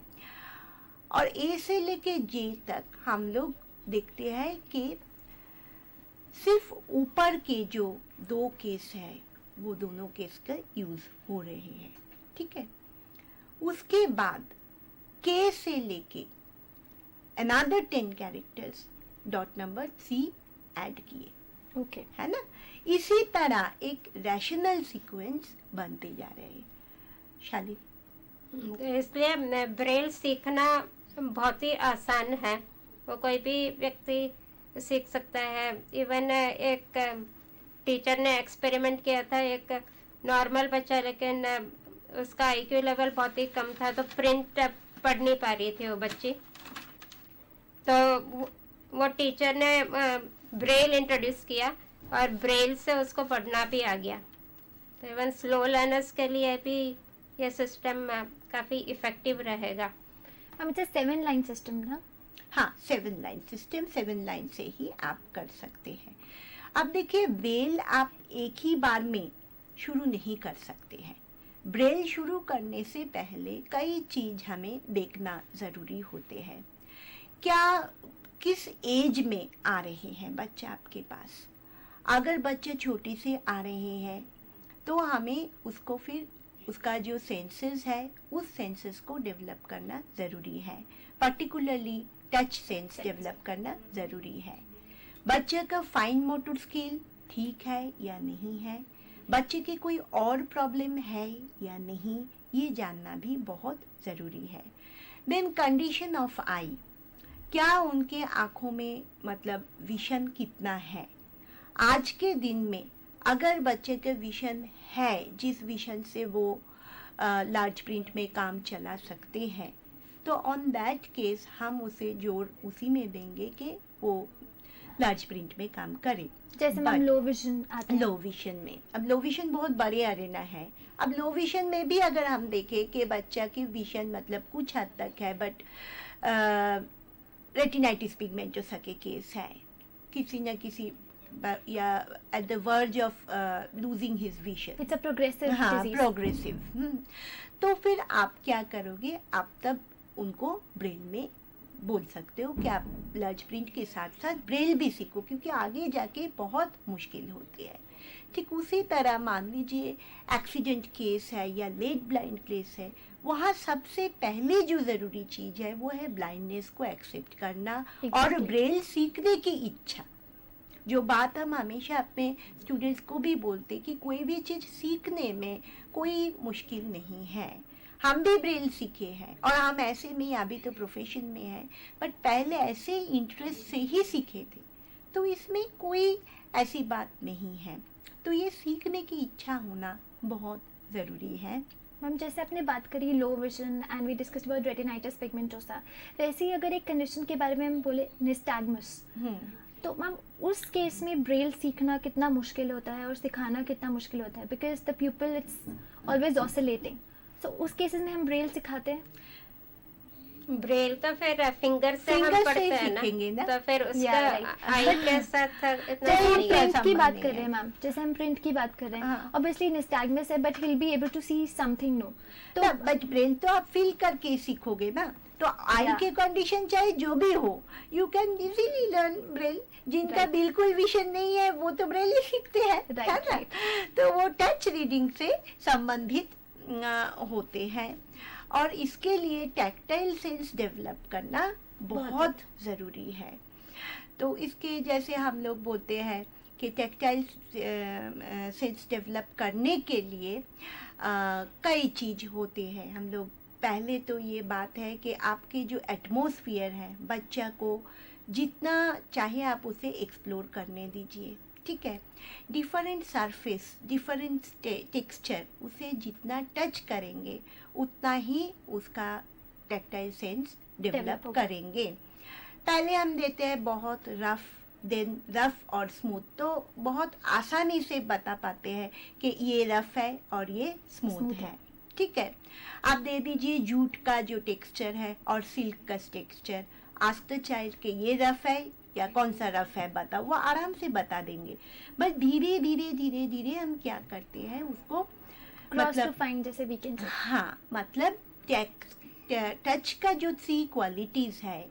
और ए से लेके जे तक हम लोग देखते हैं कि सिर्फ ऊपर के जो दो केस है वो दोनों केस का यूज हो रहे हैं। ठीक है, उसके बाद के से लेके another 10 characters dot number 3 add किए, ओके, है ना। इसी तरह एक रैशनल सीक्वेंस बनते जा रहे हैं। शाली, इसलिए ब्रेल सीखना बहुत ही आसान है, वो कोई भी व्यक्ति सीख सकता है। इवन एक टीचर ने एक्सपेरिमेंट किया था, एक नॉर्मल बच्चा लेकिन उसका आईक्यू लेवल बहुत ही कम था, तो प्रिंट पढ़ नहीं पा रही थी वो बच्ची, तो वो टीचर ने ब्रेल इंट्रोड्यूस किया और ब्रेल से उसको पढ़ना भी आ गया। तो इवन स्लो लर्नर्स के लिए भी ये सिस्टम काफ़ी इफ़ेक्टिव रहेगा। हम इसे 7 लाइन सिस्टम ना? हाँ, 7 लाइन सिस्टम, 7 लाइन से ही आप कर सकते हैं। अब देखिए, ब्रेल आप एक ही बार में शुरू नहीं कर सकते हैं। ब्रेल शुरू करने से पहले कई चीज हमें देखना ज़रूरी होते हैं। क्या किस एज में आ रहे हैं बच्चे आपके पास? अगर बच्चे छोटे से आ रहे हैं तो हमें उसको फिर उसका जो सेंसेस है उस सेंसेस को डेवलप करना ज़रूरी है। पर्टिकुलरली टच सेंस डेवलप करना ज़रूरी है। बच्चे का फाइन मोटर स्किल ठीक है या नहीं है, बच्चे की कोई और प्रॉब्लम है या नहीं, ये जानना भी बहुत ज़रूरी है। देन कंडीशन ऑफ आई, क्या उनके आँखों में मतलब विजन कितना है। आज के दिन में अगर बच्चे का विजन है जिस विजन से वो लार्ज प्रिंट में काम चला सकते हैं, तो ऑन दैट केस हम उसे जोर उसी में देंगे कि वो लार्ज प्रिंट में काम करे। जैसे मैम लो विजन आते हैं। लो विजन में, अब लो विजन बहुत बड़े अरेना है। अब लो विजन में भी अगर हम देखें कि बच्चा की विजन मतलब कुछ हद तक है, बट रेटिनाइटिस पिगमेंटोसा के केस है, किसी न किसी या at the verge of losing his vision, it's a progressive हाँ डिजीज। प्रोग्रेसिव। तो फिर आप क्या करोगे, आप तब उनको ब्रेल में बोल सकते हो कि आप लार्ज प्रिंट के साथ साथ ब्रेल भी सीखो, क्योंकि आगे जाके बहुत मुश्किल होती है। ठीक उसी तरह मान लीजिए एक्सीडेंट केस है या लेट ब्लाइंड केस है, वहाँ सबसे पहले जो ज़रूरी चीज़ है वो है ब्लाइंडनेस को एक्सेप्ट करना और Exactly. ब्रेल सीखने की इच्छा। जो बात हम हमेशा अपने स्टूडेंट्स को भी बोलते कि कोई भी चीज़ सीखने में कोई मुश्किल नहीं है। हम भी ब्रेल सीखे हैं और हम ऐसे में अभी तो प्रोफेशन में है, बट पहले ऐसे इंटरेस्ट से ही सीखे थे, तो इसमें कोई ऐसी बात नहीं है। तो ये सीखने की इच्छा होना बहुत ज़रूरी है। मैम जैसे आपने बात करी low vision and we discussed about retinitis pigmentosa, वैसे ही अगर एक कंडीशन के बारे में हम बोले निस्टैग्मस, तो मैम उस केस में ब्रेल सीखना कितना मुश्किल होता है और सिखाना कितना मुश्किल होता है? Because the pupil it's always oscillating, so उस केसेस में हम ब्रेल सिखाते हैं? ब्रेल तो फिर फिंगर से Finger हम से पढ़ते हैं सीखेंगे ना? तो फिर उसका Yeah, right. आई के साथ इतना जैसे हम नहीं है। प्रिंट की संबंध बात नहीं कर है। रहे हैं मैम, जैसे हम प्रिंट की बात कर रहे हैं, हाँ। ऑब्वियसली निस्टैग्मस है but he will be able to see something no, तो बट ब्रेल तो आप फील करके सीखोगे ना, तो आई Yeah. के कंडीशन चाहे जो भी हो, you can easily learn Braille. जिनका Right. बिल्कुल विजन नहीं है वो तो ब्रेल ही सीखते हैं, Right, है ना? right. तो वो टच रीडिंग से संबंधित होते हैं, और इसके लिए टैक्टाइल सेंस डेवलप करना बहुत ज़रूरी है। तो इसके जैसे हम लोग बोलते हैं कि टैक्टाइल सेंस डेवलप करने के लिए कई चीज होते हैं। हम लोग पहले तो ये बात है कि आपके जो एटमॉस्फेयर है, बच्चा को जितना चाहे आप उसे एक्सप्लोर करने दीजिए, ठीक है। डिफरेंट सरफेस, डिफरेंट टेक्सचर, उसे जितना टच करेंगे उतना ही उसका टैक्टाइल सेंस डेवलप होगा। करेंगे। पहले हम देते हैं बहुत रफ, देन रफ और स्मूथ, तो बहुत आसानी से बता पाते हैं कि ये रफ है और ये स्मूथ स्मूथ है, है। ठीक है। आप दे दीजिए जूट का जो टेक्सचर है और सिल्क का टेक्सचर, आस्क द चाइल्ड के ये रफ है या कौन सा रफ है बताओ, वो आराम से बता देंगे। बट धीरे धीरे धीरे धीरे हम क्या करते हैं उसको क्रॉस टू फाइंड, जैसे वी कैन से। हाँ, मतलब टच का जो 3 क्वालिटीज है,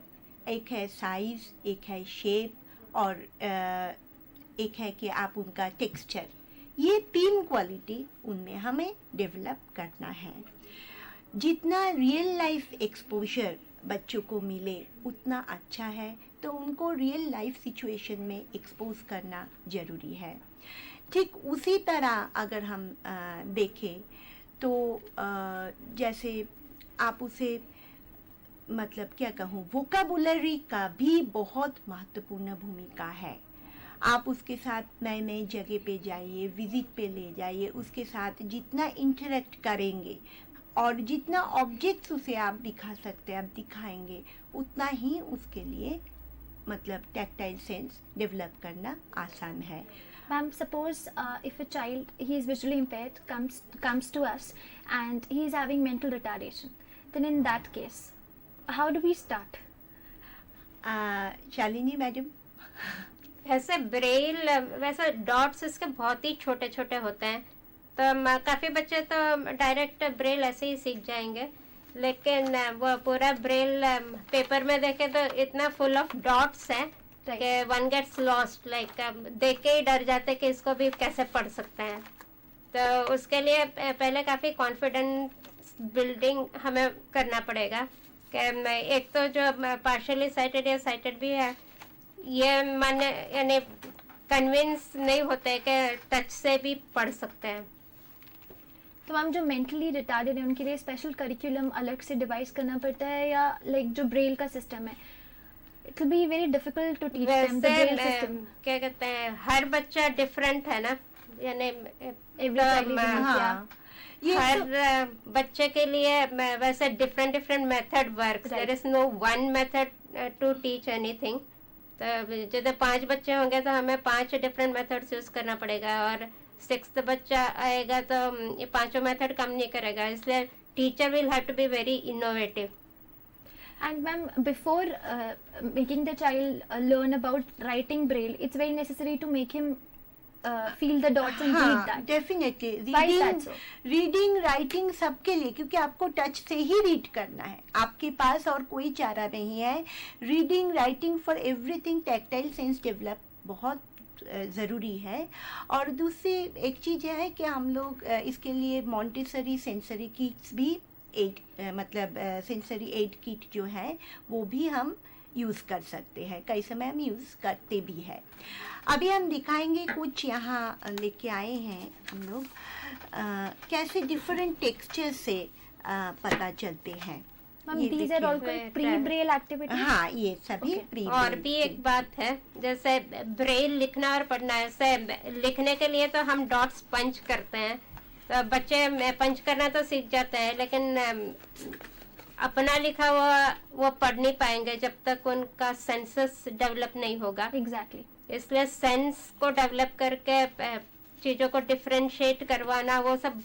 एक है साइज, एक है शेप और एक है कि आप उनका टेक्सचर, ये 3 क्वालिटी उनमें हमें डेवलप करना है। जितना रियल लाइफ एक्सपोजर बच्चों को मिले उतना अच्छा है, तो उनको रियल लाइफ सिचुएशन में एक्सपोज करना ज़रूरी है। ठीक उसी तरह अगर हम देखें तो जैसे आप उसे मतलब क्या कहूँ, वोकाबुलरी का भी बहुत महत्वपूर्ण भूमिका है। आप उसके साथ नए नए जगह पे जाइए, विजिट पे ले जाइए, उसके साथ जितना इंटरेक्ट करेंगे और जितना ऑब्जेक्ट्स उसे आप दिखा सकते हैं आप दिखाएंगे, उतना ही उसके लिए मतलब टैक्टाइल सेंस डेवलप करना आसान है। Ma'am, suppose if a child, he is visually impaired, comes to us and he is having mental retardation, then in that case, how do we start? Shalini madam. ऐसे ब्रेल, वैसे dots इसके बहुत ही छोटे छोटे होते हैं, तो काफ़ी बच्चे तो डायरेक्ट ब्रेल ऐसे ही सीख जाएंगे, लेकिन वो पूरा ब्रेल पेपर में देखे तो इतना फुल ऑफ डॉट्स है कि वन गेट्स लॉस्ट, लाइक देख के ही डर जाते कि इसको भी कैसे पढ़ सकते हैं। तो उसके लिए पहले काफ़ी कॉन्फिडेंस बिल्डिंग हमें करना पड़ेगा कि एक तो जो पार्शियली साइटेड या साइटेड भी है, ये माने यानी कन्विंस नहीं होते कि टच से भी पढ़ सकते हैं। तो मैम जो मेंटली रिटार्डेड है उनके लिए स्पेशल करिकुलम अलग से डिवाइस करना पड़ता है, या लाइक जो ब्रेल का सिस्टम है, it will be very difficult to teach them the Braille system? क्या कहते हैं, हर बच्चा डिफरेंट है ना, यानी एवरी चाइल्ड इज यूनिक। हर बच्चे के लिए वैसे different different method work, there is no one method to teach anything. तो जैसे 5 बच्चे होंगे तो हमें 5 डिफरेंट मेथड्स यूज करना पड़ेगा, और 6th बच्चा आएगा तो ये 5 मेथड काम नहीं करेगा, इसलिए teacher will have to be very innovative. And ma'am, before making the child learn about writing braille, it's very necessary to make him feel the dots and read that. Definitely Why is that so? Reading writing सबके लिए, क्योंकि आपको touch से ही read करना है, आपके पास और कोई चारा नहीं है। Reading writing for everything tactile sense develop बहुत ज़रूरी है। और दूसरी एक चीज़ है कि हम लोग इसके लिए मॉन्टेसरी सेंसरी किट्स भी मतलब सेंसरी एड किट जो है वो भी हम यूज़ कर सकते हैं, कई समय हम यूज़ करते भी हैं। अभी हम दिखाएंगे कुछ, यहाँ लेके आए हैं हम लोग कैसे डिफरेंट टेक्सचर से पता चलते हैं। Ma'am, these are all called pre-braille activities? हाँ, ये सभी प्री। और भी एक बात है, जैसे ब्रेल लिखना और पढ़ना है, जैसे लिखने के लिए तो हम डॉट्स पंच करते हैं, तो बच्चे पंच करना तो सीख जाते हैं, लेकिन अपना लिखा हुआ वो पढ़ नहीं पाएंगे जब तक उनका सेंसस डेवलप नहीं होगा। Exactly. इसलिए सेंस को डेवलप करके चीज़ों को डिफरेंशिएट करवाना, वो सब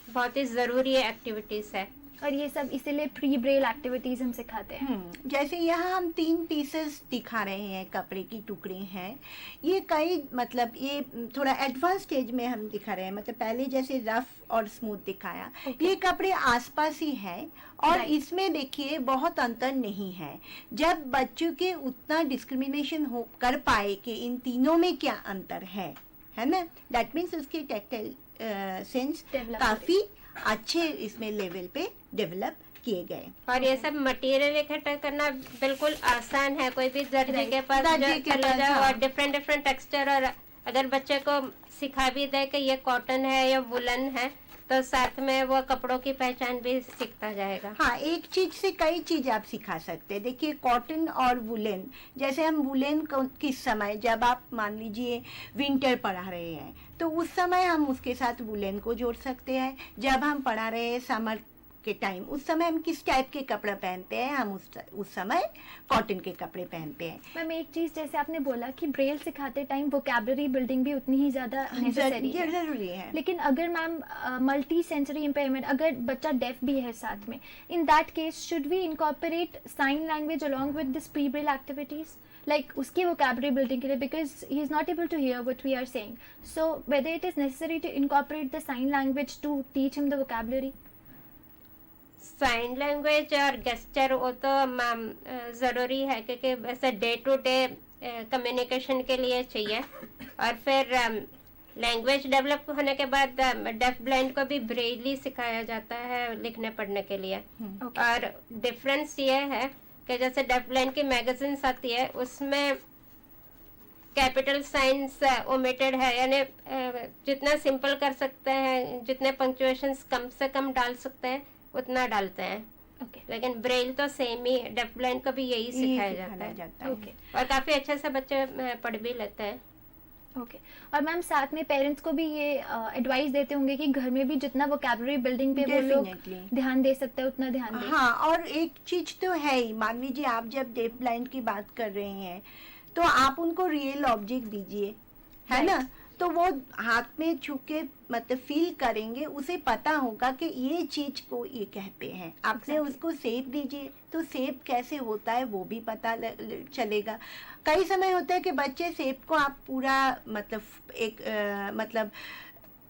बहुत ही ज़रूरी एक्टिविटीज़ है। और ये सब इसीलिए प्री ब्रेल एक्टिविटीज हम सिखाते हैं। जैसे यहाँ हम 3 पीसेस दिखा रहे हैं, कपड़े की टुकड़े हैं, ये कई मतलब ये थोड़ा एडवांस स्टेज में हम दिखा रहे हैं, मतलब पहले जैसे रफ और स्मूथ दिखाया, ये कपड़े आसपास ही है और इसमें देखिए बहुत अंतर नहीं है। जब बच्चों के उतना डिस्क्रिमिनेशन हो कर पाए कि इन तीनों में क्या अंतर है ना, दैट मीन्स उसके टैक्टाइल सेंस काफ़ी अच्छे इसमें लेवल पे डेवलप किए गए। और ये सब मटेरियल इकट्ठा करना बिल्कुल आसान है, कोई भी दर्जी के पास चले जाओ और डिफरेंट डिफरेंट टेक्सचर, और अगर बच्चे को सिखा भी दे कि ये कॉटन है या वुलन है, तो साथ में वो कपड़ों की पहचान भी सीखता जाएगा। हाँ, एक चीज से कई चीज आप सिखा सकते हैं। देखिए, कॉटन और वुलन, जैसे हम वुलन को किस समय, जब आप मान लीजिए विंटर पढ़ा रहे हैं तो उस समय हम उसके साथ वुलन को जोड़ सकते हैं। जब हम पढ़ा रहे हैं समर के टाइम, उस समय हम किस टाइप के कपड़े पहनते हैं, हम उस समय कॉटन के कपड़े पहनते हैं। मैम एक चीज जैसे आपने बोला कि ब्रेल सिखाते टाइम वोकैबुलरी बिल्डिंग भी उतनी ही ज्यादा नेसेसरी है, जरूरी है। लेकिन अगर मैम मल्टी सेंसरी इम्पेयरमेंट, अगर बच्चा डेफ भी है साथ में, in that case should we incorporate sign language along with this pre Braille activities, like उसकी vocabulary building के लिए, because he is not able to hear what we are saying, so whether it is necessary to incorporate the sign language to teach him the vocabulary? Sign language और gesture वो तो ज़रूरी है, क्योंकि वैसे day to day communication के लिए चाहिए। और फिर लैंग्वेज डेवलप होने के बाद डेफ ब्लाइंड को भी ब्रेली सिखाया जाता है लिखने पढ़ने के लिए। और डिफरेंस ये है कि जैसे डेफ ब्लाइंड की मैगजीन्स आती है उसमें कैपिटल साइंस ओमिटेड है, यानी जितना सिंपल कर सकते हैं, जितने पंक्चुएशंस कम से कम डाल सकते हैं उतना डालते हैं। Okay. लेकिन ब्रेल तो सेम ही, डेफ ब्लाइंड को भी यही सिखाया जाता है। Okay. और काफी अच्छे से बच्चे पढ़ भी लेते हैं। ओके और मैम साथ में पेरेंट्स को भी ये एडवाइस देते होंगे कि घर में भी जितना वोकैबुलरी बिल्डिंग पे वो लोग Definitely. ध्यान दे सकते हैं उतना ध्यान दें। हाँ, और एक चीज तो है ही, मान लीजिए आप जब डेफ ब्लाइंड की बात कर रहे हैं तो आप उनको रियल ऑब्जेक्ट दीजिए, है ना, तो वो हाथ में छू के मतलब फील करेंगे, उसे पता होगा कि ये चीज को ये कहते हैं। आपने Exactly. उसको शेप दीजिए तो शेप कैसे होता है वो भी पता चलेगा। कई समय होता है कि बच्चे शेप को आप पूरा मतलब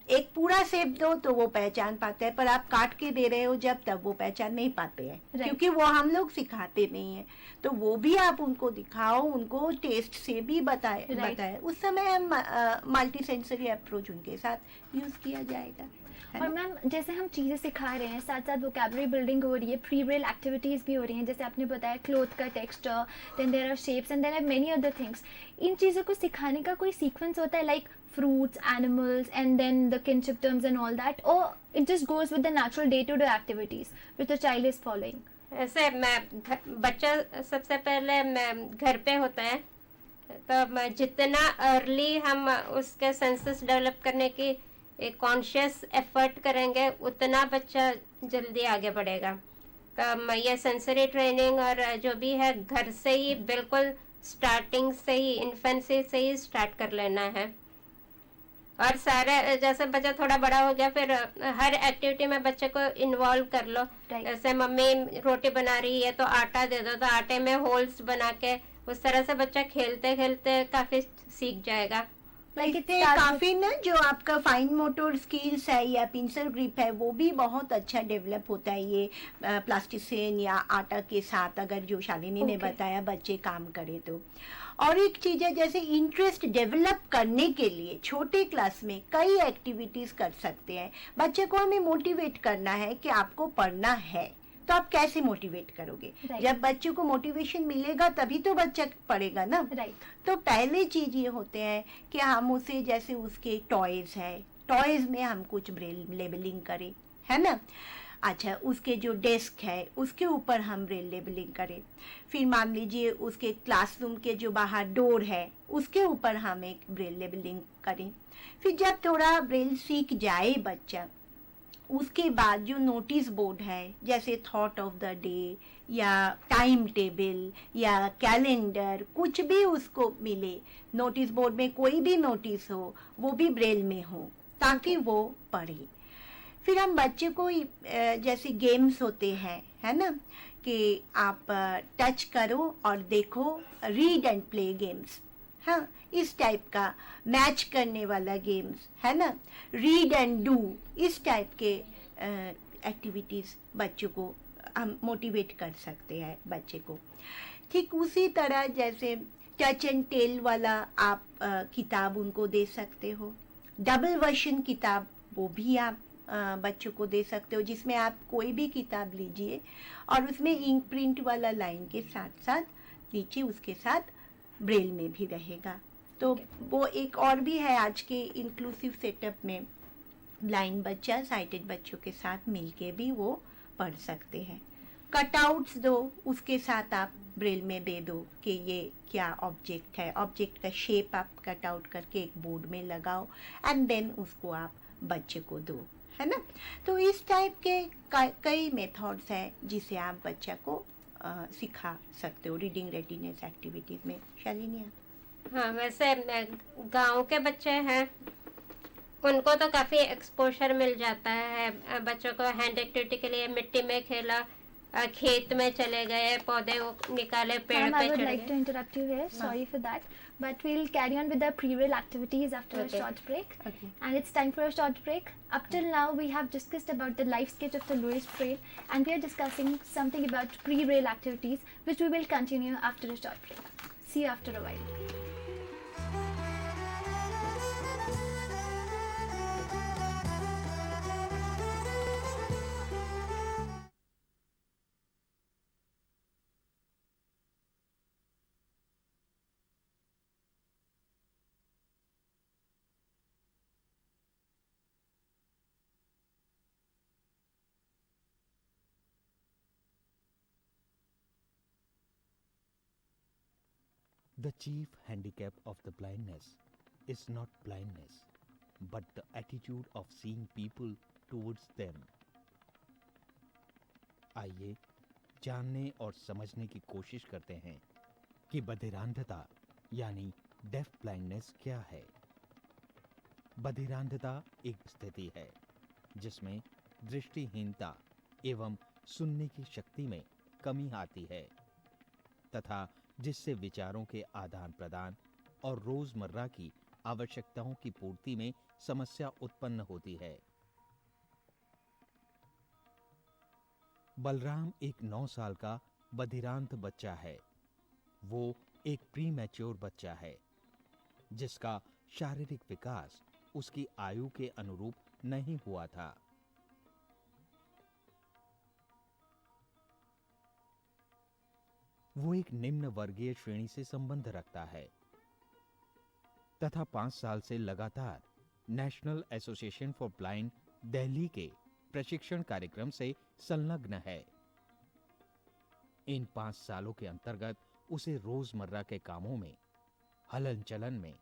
एक पूरा शेप दो तो वो पहचान पाते हैं, पर आप काट के दे रहे हो जब, तब वो पहचान नहीं पाते हैं। Right. क्योंकि वो हम लोग सिखाते नहीं है। तो वो भी आप उनको दिखाओ, उनको टेस्ट से भी बताए। उस समय हम मल्टी सेंसरी अप्रोच उनके साथ यूज किया जाएगा। और मैम जैसे हम चीज़ें सिखा रहे हैं, साथ साथ वोकैबुलरी बिल्डिंग हो रही है, प्री ब्रेल एक्टिविटीज़ भी हो रही हैं, जैसे आपने बताया क्लोथ का texture, then there are shapes and there are many other things. इन चीज़ों को सिखाने का कोई सीक्वेंस होता है, like fruits, animals, and then the kinship terms and all that, or it just goes with the natural day-to-day activities which the child is following? ऐसे बच्चा सबसे पहले घर पे होता है, तो जितना अर्ली हम उसके सेंसेस डेवलप करने की एक कॉन्शियस एफर्ट करेंगे उतना बच्चा जल्दी आगे बढ़ेगा। तो ये सेंसरी ट्रेनिंग और जो भी है घर से ही, बिल्कुल स्टार्टिंग से ही, इन्फेंसी से ही स्टार्ट कर लेना है। और सारे जैसे बच्चा थोड़ा बड़ा हो गया फिर हर एक्टिविटी में बच्चे को इन्वॉल्व कर लो। जैसे मम्मी रोटी बना रही है तो आटा दे दो, तो आटे में होल्स बना के उस तरह से बच्चा खेलते खेलते काफी सीख जाएगा। इससे काफी ना जो आपका फाइन मोटर स्किल्स है या पिंसल ग्रिप है वो भी बहुत अच्छा डेवलप होता है ये प्लास्टिसिन या आटा के साथ, अगर जो शालिनी ने बताया बच्चे काम करे तो। और एक चीज है, जैसे इंटरेस्ट डेवलप करने के लिए छोटे क्लास में कई एक्टिविटीज कर सकते हैं। बच्चे को हमें मोटिवेट करना है कि आपको पढ़ना है, तो आप कैसे मोटिवेट करोगे? जब बच्चे को मोटिवेशन मिलेगा तभी तो बच्चा पढ़ेगा ना। तो पहले चीज ये होते हैं कि हम उसे, जैसे उसके टॉयज है, टॉयज में हम कुछ ब्रेल लेबलिंग करें, है ना। अच्छा, उसके जो डेस्क है उसके ऊपर हम ब्रेल लेबलिंग करें। फिर मान लीजिए उसके क्लासरूम के जो बाहर डोर है उसके ऊपर हम एक ब्रेल लेबलिंग करें। फिर जब थोड़ा ब्रेल सीख जाए बच्चा, उसके बाद जो नोटिस बोर्ड है, जैसे थॉट ऑफ द डे या टाइम टेबल या कैलेंडर, कुछ भी उसको मिले, नोटिस बोर्ड में कोई भी नोटिस हो वो भी ब्रेल में हो ताकि वो पढ़े। फिर हम बच्चे को जैसे गेम्स होते हैं, है ना, कि आप टच करो और देखो, रीड एंड प्ले गेम्स, हाँ, इस टाइप का मैच करने वाला गेम्स, है ना, रीड एंड डू, इस टाइप के एक्टिविटीज़ बच्चों को हम मोटिवेट कर सकते हैं बच्चे को। ठीक उसी तरह जैसे टच एंड टेल वाला आप किताब उनको दे सकते हो। डबल वर्जन किताब वो भी आप बच्चों को दे सकते हो, जिसमें आप कोई भी किताब लीजिए और उसमें इंक प्रिंट वाला लाइन के साथ साथ नीचे उसके साथ ब्रेल में भी रहेगा। तो वो एक और भी है आज के इंक्लूसिव सेटअप में, ब्लाइंड बच्चा साइटेड बच्चों के साथ मिलके भी वो पढ़ सकते हैं। कटआउट्स दो, उसके साथ आप ब्रेल में दे दो कि ये क्या ऑब्जेक्ट है, ऑब्जेक्ट का शेप आप कट आउट करके एक बोर्ड में लगाओ एंड देन उसको आप बच्चे को दो, है ना। तो इस टाइप के कई मेथड्स हैं जिसे आप बच्चा को सिखा सकते हो रीडिंग रेडीनेस एक्टिविटीज़ में। शालिनी आप? हाँ, वैसे गांव के बच्चे हैं उनको तो काफ़ी एक्सपोजर मिल जाता है। बच्चों को हैंड एक्टिविटी के लिए मिट्टी में खेला, खेत में चले गए, पौधे निकाले, पेड़ Ma'am, पे I would चढ़ like to गए। interrupt you here. Sorry for that. But we'll carry on with the pre-rail activities after Okay. a short break. Okay. And it's time for a short break. Up till now, we have discussed about the life sketch of the Louis Braille, and we are discussing something about pre-rail activities, which we will continue after a short break. See you after a while. The chief handicap of the blindness is not blindness, but the attitude of seeing people towards them. आइए जानने और समझने की कोशिश करते हैं कि बधिरांधता यानी डेफ ब्लाइंडनेस क्या है। बधिरांधता एक स्थिति है जिसमें दृष्टिहीनता एवं सुनने की शक्ति में कमी आती है तथा जिससे विचारों के आदान प्रदान और रोजमर्रा की आवश्यकताओं की पूर्ति में समस्या उत्पन्न होती है। बलराम एक 9 साल का बधिरांत बच्चा है। वो एक प्री मैच्योर बच्चा है जिसका शारीरिक विकास उसकी आयु के अनुरूप नहीं हुआ था। वो एक निम्न वर्गीय श्रेणी से संबंध रखता है तथा 5 साल से लगातार national association for blind Delhi के प्रशिक्षण कार्यक्रम से संलग्न है। इन 5 सालों के अंतर्गत उसे रोजमर्रा के कामों में, हलन चलन में,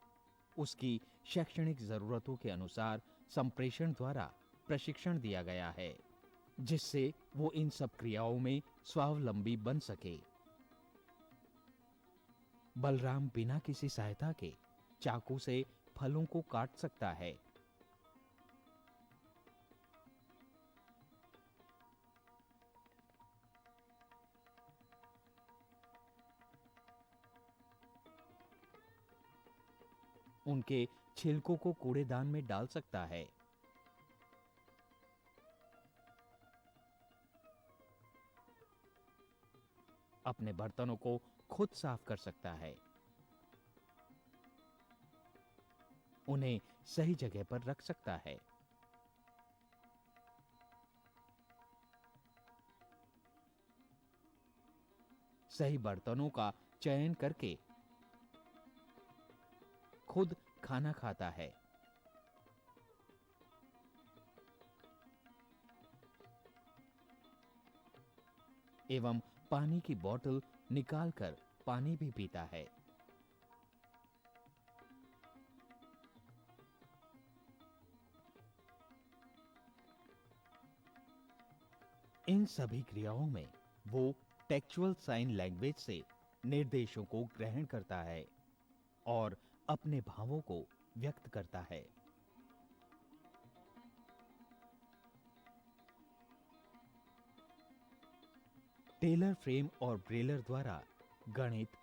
उसकी शैक्षणिक जरूरतों के अनुसार संप्रेषण द्वारा प्रशिक्षण दिया गया है जिससे वो इन सब क्रियाओं में स्वावलंबी बन सके। बलराम बिना किसी सहायता के चाकू से फलों को काट सकता है। उनके छिलकों को कूड़ेदान में डाल सकता है। अपने बर्तनों को खुद साफ कर सकता है। उन्हें सही जगह पर रख सकता है। सही बर्तनों का चयन करके खुद खाना खाता है। एवं पानी की बोतल निकालकर पानी भी पीता है। इन सभी क्रियाओं में वो टेक्चुअल साइन लैंग्वेज से निर्देशों को ग्रहण करता है और अपने भावों को व्यक्त करता है। टेलर फ्रेम और ब्रेलर द्वारा गणित,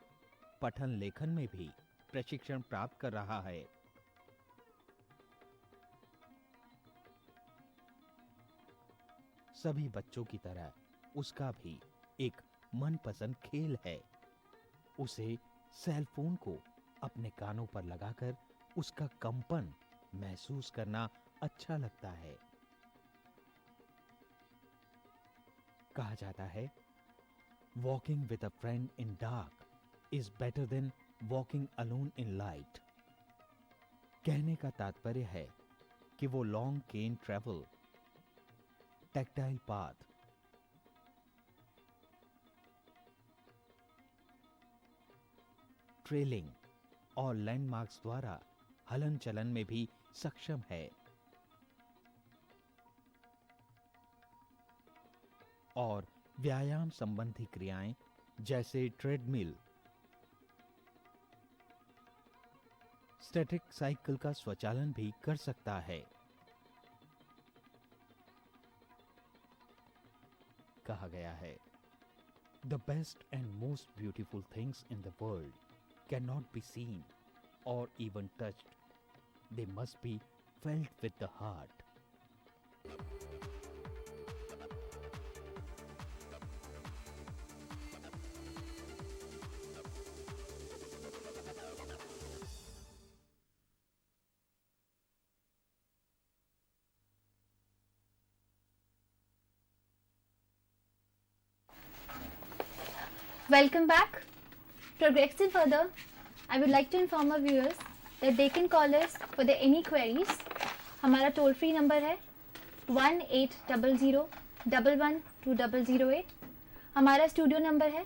पठन लेखन में भी प्रशिक्षण प्राप्त कर रहा है। सभी बच्चों की तरह उसका भी एक मनपसंद खेल है। उसे सेल फोन को अपने कानों पर लगाकर उसका कंपन महसूस करना अच्छा लगता है। कहा जाता है, walking with a friend in dark is better than walking alone in light. कहने का तात्पर्य है कि वो लॉन्ग केन ट्रेवल, टैक्टाइल पाथ, ट्रेलिंग और लैंडमार्क्स द्वारा हलन चलन में भी सक्षम है और व्यायाम संबंधी क्रियाएं जैसे ट्रेडमिल, स्टैटिक साइकिल का स्वचालन भी कर सकता है। कहा गया है, the best and most beautiful things in the world can not be seen or even touched, they must be felt with the heart. Welcome back. Progressing further, I would like to inform our viewers that they can call us for their any queries. हमारा toll free number है 1800112008। हमारा studio number है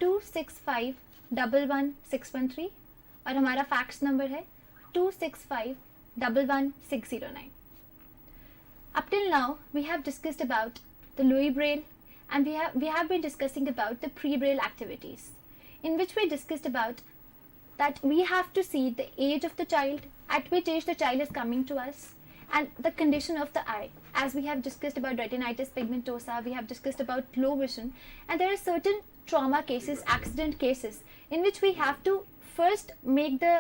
26511613 और हमारा fax number है 26511609। Up till now, we have discussed about the Louis Braille, and we have been discussing about the pre-Braille activities, in which we discussed about that we have to see the age of the child, at which age the child is coming to us, and the condition of the eye. As we have discussed about retinitis pigmentosa, we have discussed about low vision, and there are certain trauma cases, accident cases, in which we have to first make the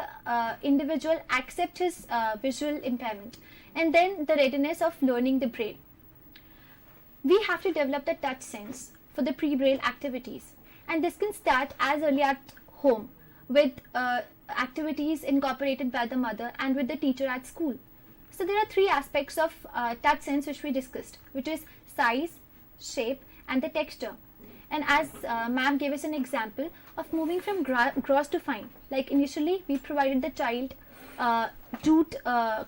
individual accept his visual impairment, and then the readiness of learning the Braille. We have to develop the touch sense for the pre-Braille activities, and this can start as early at home with activities incorporated by the mother and with the teacher at school. So there are three aspects of touch sense which we discussed, which is size, shape and the texture. And as ma'am gave us an example of moving from gross to fine, like initially we provided the child jute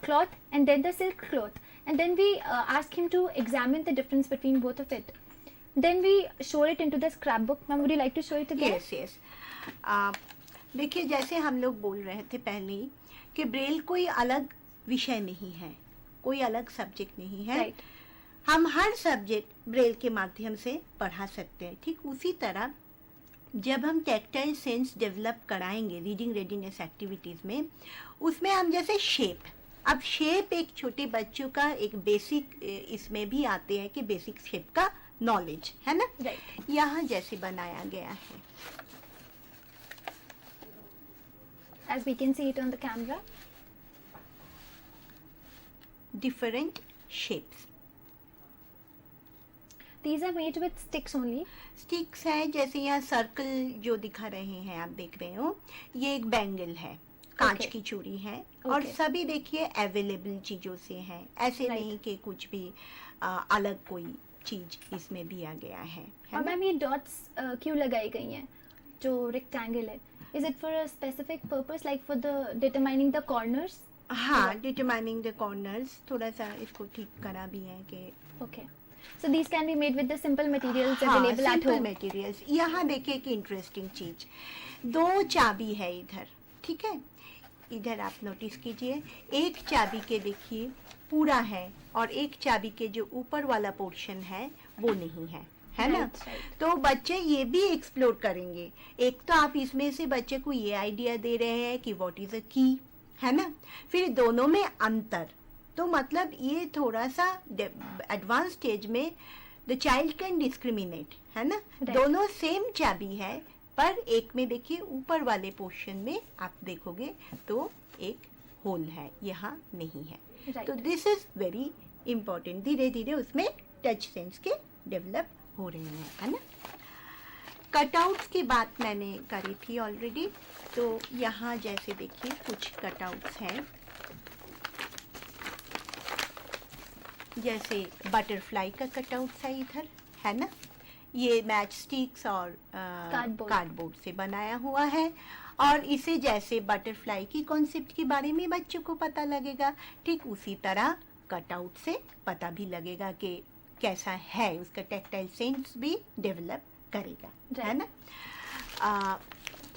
cloth and then the silk cloth, and then we ask him to examine the difference between both of it. Then we show it into the scrapbook. Ma'am, would you like to show it again? Yes yes देखिए, जैसे हम लोग बोल रहे थे पहले ही कि Braille कोई अलग विषय नहीं है, कोई अलग सब्जेक्ट नहीं है। Right. हम हर सब्जेक्ट ब्रेल के माध्यम से पढ़ा सकते हैं। ठीक उसी तरह जब हम टैक्टाइल सेंस डेवलप कराएंगे रीडिंग रेडीनेस एक्टिविटीज़ में, उसमें हम जैसे शेप, अब शेप एक छोटे बच्चों का एक बेसिक इसमें भी आते हैं कि बेसिक शेप का नॉलेज है ना। Right. यहाँ जैसे बनाया गया है, As we can see it on the camera. Different shapes. These are made with sticks only. Sticks है, जैसे यहाँ सर्कल जो दिखा रहे हैं आप देख रहे हो, ये एक बैंगल है, कांच Okay. की चूड़ी है और Okay. सभी देखिए अवेलेबल चीज़ों से है, ऐसे Right. नहीं कि कुछ भी अलग कोई चीज इसमें दिया गया है और ना? मैम ये डॉट्स क्यों लगाई गई हैं जो रेक्टेंगल है? Is it for a specific purpose like for the determining the corners? हाँ, डिटरमाइनिंग द कॉर्नर्स, थोड़ा सा इसको ठीक करा भी है कि okay, so these can be made with the simple materials हाँ, available at simple home. Materials. यहाँ देखिए कि इंटरेस्टिंग चीज, 2 चाबी है इधर, ठीक है, इधर आप नोटिस कीजिए, एक चाबी के देखिए पूरा है और एक चाबी के जो ऊपर वाला पोर्शन है वो नहीं है ना? Right, right. तो बच्चे ये भी एक्सप्लोर करेंगे। एक तो आप इसमें से बच्चे को ये आइडिया दे रहे हैं कि व्हाट इज अ की, है ना, फिर दोनों में अंतर, तो मतलब ये थोड़ा सा एडवांस स्टेज में द चाइल्ड कैन डिस्क्रिमिनेट, है ना? Right. दोनों सेम चाबी है, पर एक में देखिए ऊपर वाले पोर्शन में आप देखोगे तो एक होल है, यहाँ नहीं है। Right. तो दिस इज वेरी इम्पोर्टेंट। धीरे धीरे उसमें टच सेंस के डेवलप हो रहे हैं, है ना? कटआउट्स की बात मैंने करी थी ऑलरेडी, तो यहाँ जैसे देखिए कुछ कटआउट्स हैं, जैसे बटरफ्लाई का कटआउट है इधर, है ना? ये मैच स्टिक्स और कार्डबोर्ड से बनाया हुआ है, और इसे जैसे बटरफ्लाई की कॉन्सेप्ट के बारे में बच्चों को पता लगेगा, ठीक उसी तरह कटआउट से पता भी लगेगा कि कैसा है, उसका टैक्टाइल सेंस भी डेवलप करेगा, है ना।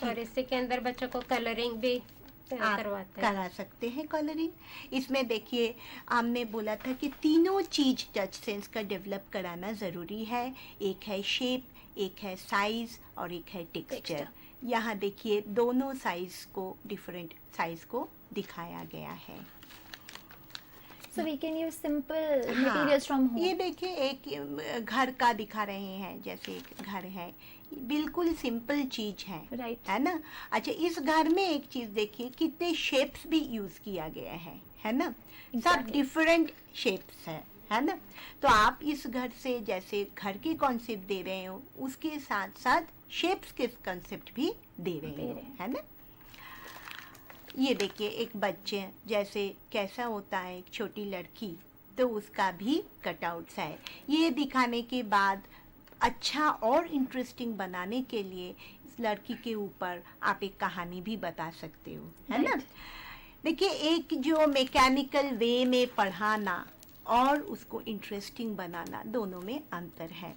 और इसी के अंदर बच्चों को कलरिंग भी आप करवाते हैं। करा सकते हैं कलरिंग। इसमें देखिए हमने बोला था कि तीनों चीज टच सेंस का डेवलप कराना ज़रूरी है। एक है शेप, एक है साइज और एक है टेक्सचर। यहाँ देखिए दोनों साइज को, डिफरेंट साइज को दिखाया गया है। So we can use simple materials from home. ये देखिए एक घर का दिखा रहे हैं, जैसे एक घर है, बिल्कुल सिंपल चीज है, Right. है ना। अच्छा, इस घर में एक चीज देखिए कितने शेप्स भी यूज किया गया है ना। सब Exactly. डिफरेंट शेप्स है ना। तो आप इस घर से जैसे घर के कॉन्सेप्ट दे रहे हो, उसके साथ साथ शेप्स के कॉन्सेप्ट भी दे रहे हो, है ना। ये देखिए एक बच्चे जैसे कैसा होता है, एक छोटी लड़की, तो उसका भी कटआउट्स है। ये दिखाने के बाद अच्छा और इंटरेस्टिंग बनाने के लिए इस लड़की के ऊपर आप एक कहानी भी बता सकते हो, है ना। देखिए एक जो मैकेनिकल वे में पढ़ाना और उसको इंटरेस्टिंग बनाना, दोनों में अंतर है।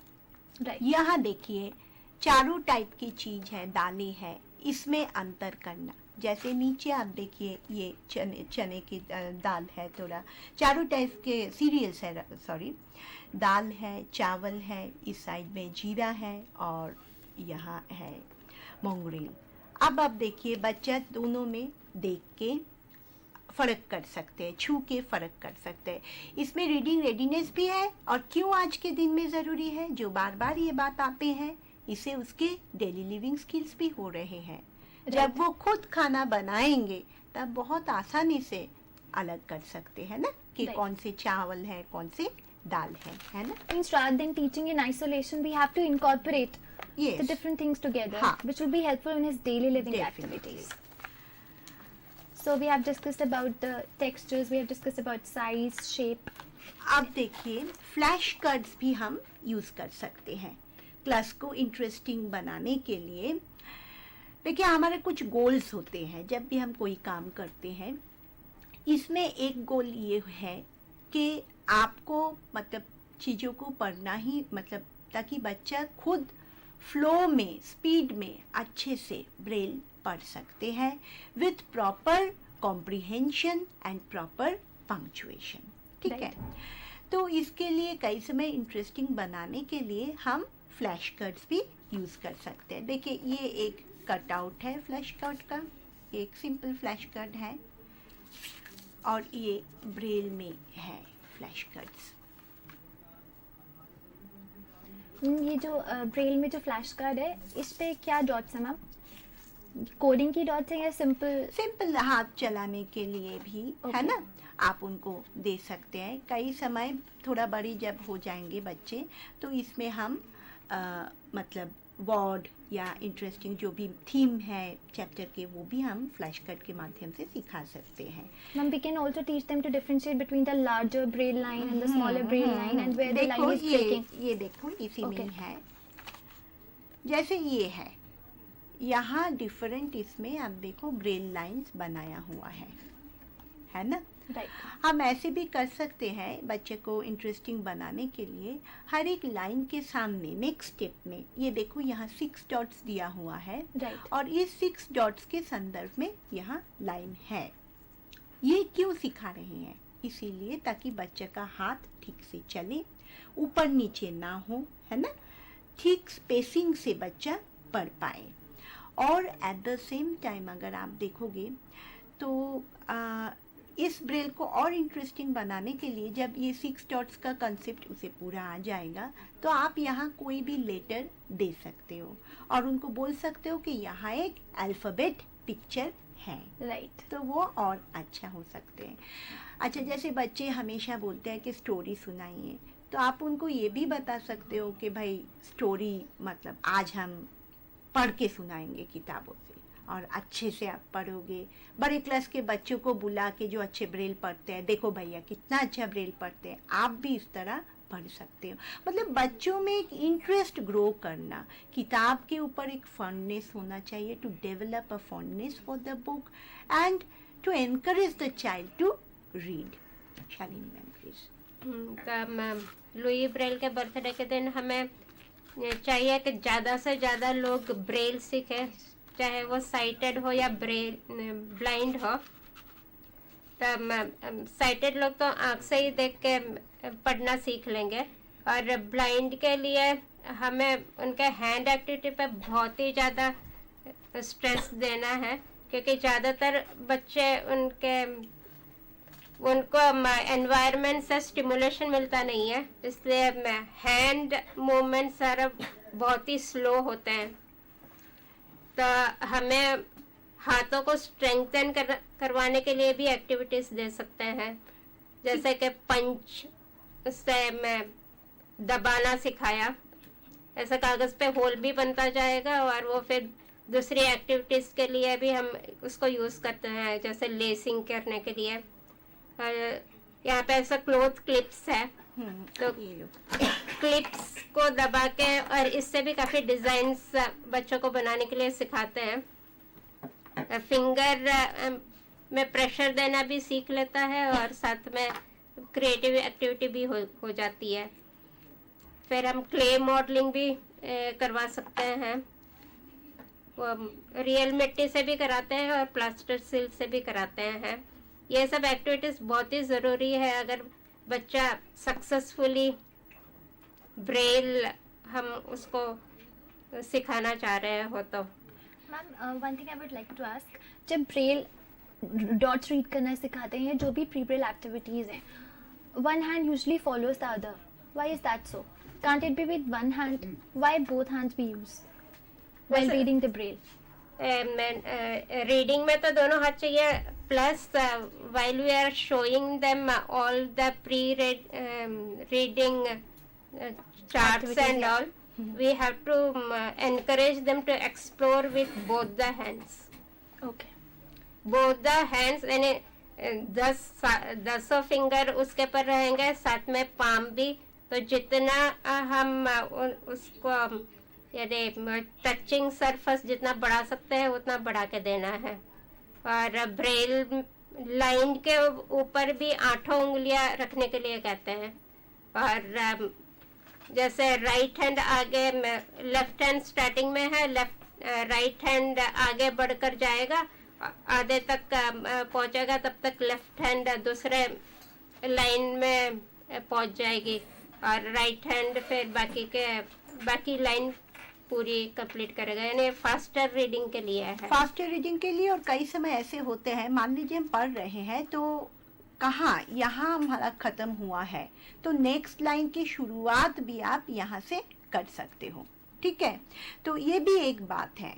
Right. यहाँ देखिए चारों टाइप की चीज है, दालें है, इसमें अंतर करना। जैसे नीचे आप देखिए ये चने की दाल है, थोड़ा चारों टाइप के सीरियल्स है, सॉरी, दाल है, चावल है, इस साइड में जीरा है और यहाँ है मोंगरेल। अब आप देखिए बच्चा दोनों में देख के फ़र्क कर सकते हैं, छू के फ़र्क कर सकते हैं। इसमें रीडिंग रेडीनेस भी है, और क्यों आज के दिन में ज़रूरी है, जो बार बार ये बात आते हैं, इससे उसके डेली लिविंग स्किल्स भी हो रहे हैं। जब वो खुद खाना बनाएंगे तब बहुत आसानी से अलग कर सकते हैं ना कि Right. कौन से चावल है, कौन से दाल है ना। Means rather than teaching in isolation, we have to incorporate Yes. the different things together, हाँ. which will be helpful in his daily living Definitely. activities. So we have discussed about the textures, we have discussed about size, shape. अब देखिए flash cards भी हम use कर सकते हैं class को interesting बनाने के लिए। देखिए हमारे कुछ गोल्स होते हैं जब भी हम कोई काम करते हैं। इसमें एक गोल ये है कि आपको मतलब चीज़ों को पढ़ना ही, मतलब ताकि बच्चा खुद फ्लो में, स्पीड में अच्छे से ब्रेल पढ़ सकते हैं with proper comprehension and proper punctuation, ठीक है। तो इसके लिए कई समय इंटरेस्टिंग बनाने के लिए हम फ्लैश कार्ड्स भी यूज़ कर सकते हैं। देखिए ये एक कटआउट है फ्लैश कार्ड का, एक सिंपल फ्लैश कार्ड है, और ये ब्रेल में है फ्लैश कार्ड्स। ये जो ब्रेल में जो फ्लैश कार्ड है, इस पे क्या डॉट्स हैं मैम? कोडिंग की डॉट्स हैं या सिंपल? सिंपल हाथ चलाने के लिए भी है ना, आप उनको दे सकते हैं। कई समय थोड़ा बड़ी जब हो जाएंगे बच्चे तो इसमें हम मतलब वर्ड या इंटरेस्टिंग जो भी थीम है चैप्टर के, वो भी हम फ्लैश कार्ड के माध्यम से सिखा सकते हैं। Ma'am, we can also teach them to differentiate between the larger braille line and the smaller braille line and where the line is breaking. ये देखो इसी में Okay. ही है, जैसे ये है, यहाँ डिफरेंट इसमें आप देखो ब्रेल लाइंस बनाया हुआ है ना। Right. हम ऐसे भी कर सकते हैं बच्चे को इंटरेस्टिंग बनाने के लिए। हर एक लाइन के सामने नेक्स्ट स्टेप में ये देखो यहाँ 6 डॉट्स दिया हुआ है, Right. और इस 6 डॉट्स के संदर्भ में यहाँ लाइन है। ये क्यों सिखा रहे हैं? इसीलिए ताकि बच्चे का हाथ ठीक से चले, ऊपर नीचे ना हो, है ना, ठीक स्पेसिंग से बच्चा पढ़ पाए। और एट द सेम टाइम अगर आप देखोगे तो इस ब्रेल को और इंटरेस्टिंग बनाने के लिए जब ये 6 डॉट्स का कंसेप्ट उसे पूरा आ जाएगा तो आप यहाँ कोई भी लेटर दे सकते हो और उनको बोल सकते हो कि यहाँ एक अल्फ़ाबेट पिक्चर है, Right. तो वो और अच्छा हो सकते हैं। अच्छा, जैसे बच्चे हमेशा बोलते हैं कि स्टोरी सुनाइए, तो आप उनको ये भी बता सकते हो कि भाई स्टोरी मतलब आज हम पढ़ के सुनाएंगे किताबों से, और अच्छे से आप पढ़ोगे। बड़े क्लास के बच्चों को बुला के जो अच्छे ब्रेल पढ़ते हैं, देखो भैया कितना अच्छा ब्रेल पढ़ते हैं, आप भी इस तरह पढ़ सकते हो। मतलब बच्चों में एक इंटरेस्ट ग्रो करना, किताब के ऊपर एक फॉन्डनेस होना चाहिए, to develop a fondness for the book and to encourage the child to read. Shalini ma'am please. तो लुई ब्रेल के बर्थडे के दिन हमें चाहिए कि ज़्यादा से ज़्यादा लोग ब्रेल सीखें, चाहे वो साइटेड हो या ब्लाइंड हो। तो साइटेड लोग तो आँख से ही देख के पढ़ना सीख लेंगे, और ब्लाइंड के लिए हमें उनके हैंड एक्टिविटी पे बहुत ही ज़्यादा स्ट्रेस देना है, क्योंकि ज़्यादातर बच्चे उनको एनवायरनमेंट से स्टिमुलेशन मिलता नहीं है, इसलिए हैंड मूवमेंट सारा बहुत ही स्लो होते हैं। तो हमें हाथों को स्ट्रेंथन करवाने के लिए भी एक्टिविटीज दे सकते हैं, जैसे कि पंच से मैं दबाना सिखाया, ऐसा कागज़ पे होल भी बनता जाएगा, और वो फिर दूसरी एक्टिविटीज़ के लिए भी हम उसको यूज़ करते हैं, जैसे लेसिंग करने के लिए। यहाँ पे ऐसा क्लोथ क्लिप्स है, तो क्लिप्स को दबा के, और इससे भी काफ़ी डिज़ाइंस बच्चों को बनाने के लिए सिखाते हैं। फिंगर में प्रेशर देना भी सीख लेता है, और साथ में क्रिएटिव एक्टिविटी भी हो जाती है। फिर हम क्ले मॉडलिंग भी करवा सकते हैं, वो रियल मिट्टी से भी कराते हैं और प्लास्टर सिल्क से भी कराते हैं। ये सब एक्टिविटीज़ बहुत ही ज़रूरी है अगर बच्चा सक्सेसफुली ब्रेल हम उसको सिखाना चाह रहे हो तो। Ma'am one thing I would like to ask, जब ब्रेल डॉट्स रीड करना सिखाते हैं, जो भी प्री ब्रेल एक्टिविटीज़ हैं, one hand usually follows the other, why is that so? Can't it be with one hand? Why both hands be used while reading the Braille? Reading में तो दोनों हाथ चाहिए, plus while we are showing them all the pre reading charts and all, we have to encourage them to explore with both the hands. Okay. Both the hands, यानी 10 finger उसके पर रहेंगे, साथ में पाम भी, तो जितना हम उसको यानी टचिंग सरफेस जितना बढ़ा सकते हैं उतना बढ़ा के देना है। और ब्रेल लाइन के ऊपर भी 8 उंगलियां रखने के लिए कहते हैं, और जैसे राइट हैंड आगे, लेफ्ट हैंड स्टार्टिंग में है, राइट हैंड आगे बढ़कर जाएगा, आधे तक पहुंचेगा, तब तक लेफ्ट हैंड दूसरे लाइन में पहुंच जाएगी, और राइट हैंड फिर बाकी लाइन पूरी कंप्लीट करेगा। यानी फास्टर रीडिंग के लिए है, फास्टर रीडिंग के लिए। और कई समय ऐसे होते हैं, मान लीजिए हम पढ़ रहे हैं तो कहाँ यहाँ हमारा ख़त्म हुआ है, तो नेक्स्ट लाइन की शुरुआत भी आप यहाँ से कर सकते हो, ठीक है। तो ये भी एक बात है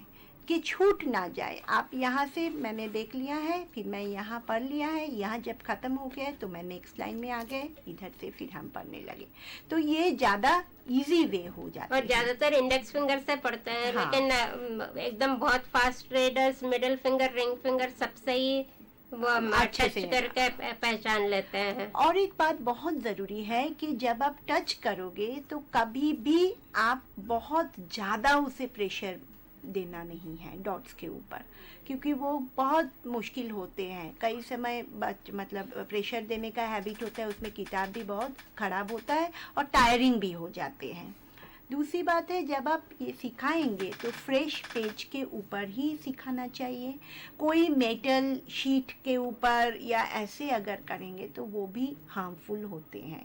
कि छूट ना जाए। आप यहाँ से मैंने देख लिया है, फिर मैं यहाँ पढ़ लिया है, यहाँ जब ख़त्म हो गया तो मैं नेक्स्ट लाइन में आ गए, इधर से फिर हम पढ़ने लगे, तो ये ज़्यादा इजी वे हो जाता है। और ज़्यादातर इंडेक्स फिंगर से पढ़ते हैं। हाँ। लेकिन एकदम बहुत fast readers middle finger, ring finger सबसे ही वो अच्छे टच से करके पहचान लेते हैं। और एक बात बहुत ज़रूरी है कि जब आप टच करोगे तो कभी भी आप बहुत ज़्यादा उसे प्रेशर देना नहीं है डॉट्स के ऊपर, क्योंकि वो बहुत मुश्किल होते हैं। कई समय मतलब प्रेशर देने का हैबिट होता है, उसमें किताब भी बहुत ख़राब होता है और टायरिंग भी हो जाते हैं। दूसरी बात है, जब आप ये सिखाएंगे तो फ्रेश पेज के ऊपर ही सिखाना चाहिए। कोई मेटल शीट के ऊपर या ऐसे अगर करेंगे तो वो भी हार्मफुल होते हैं।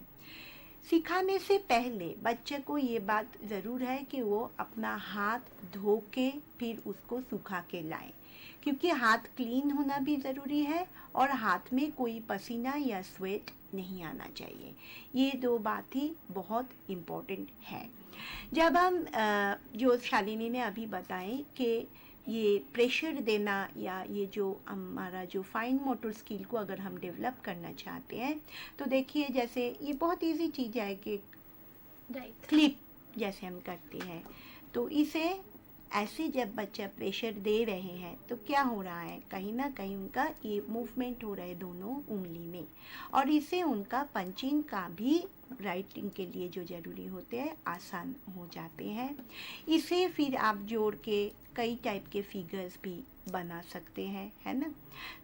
सिखाने से पहले बच्चे को ये बात ज़रूर है कि वो अपना हाथ धो के फिर उसको सुखा के लाए, क्योंकि हाथ क्लीन होना भी ज़रूरी है और हाथ में कोई पसीना या स्वेट नहीं आना चाहिए। ये 2 बात ही बहुत इम्पोर्टेंट है। जब हम जो शालिनी ने अभी बताएं कि ये प्रेशर देना या ये जो हमारा जो फाइन मोटर स्किल को अगर हम डेवलप करना चाहते हैं, तो देखिए जैसे ये बहुत इजी चीज़ है कि क्लिप जैसे हम करते हैं, तो इसे ऐसे जब बच्चा प्रेशर दे रहे हैं तो क्या हो रहा है, कहीं ना कहीं उनका ये मूवमेंट हो रहा है दोनों उंगली में, और इससे उनका पंचिंग का भी राइटिंग के लिए जो ज़रूरी होते हैं आसान हो जाते हैं। इसे फिर आप जोड़ के कई टाइप के फिगर्स भी बना सकते हैं, है ना।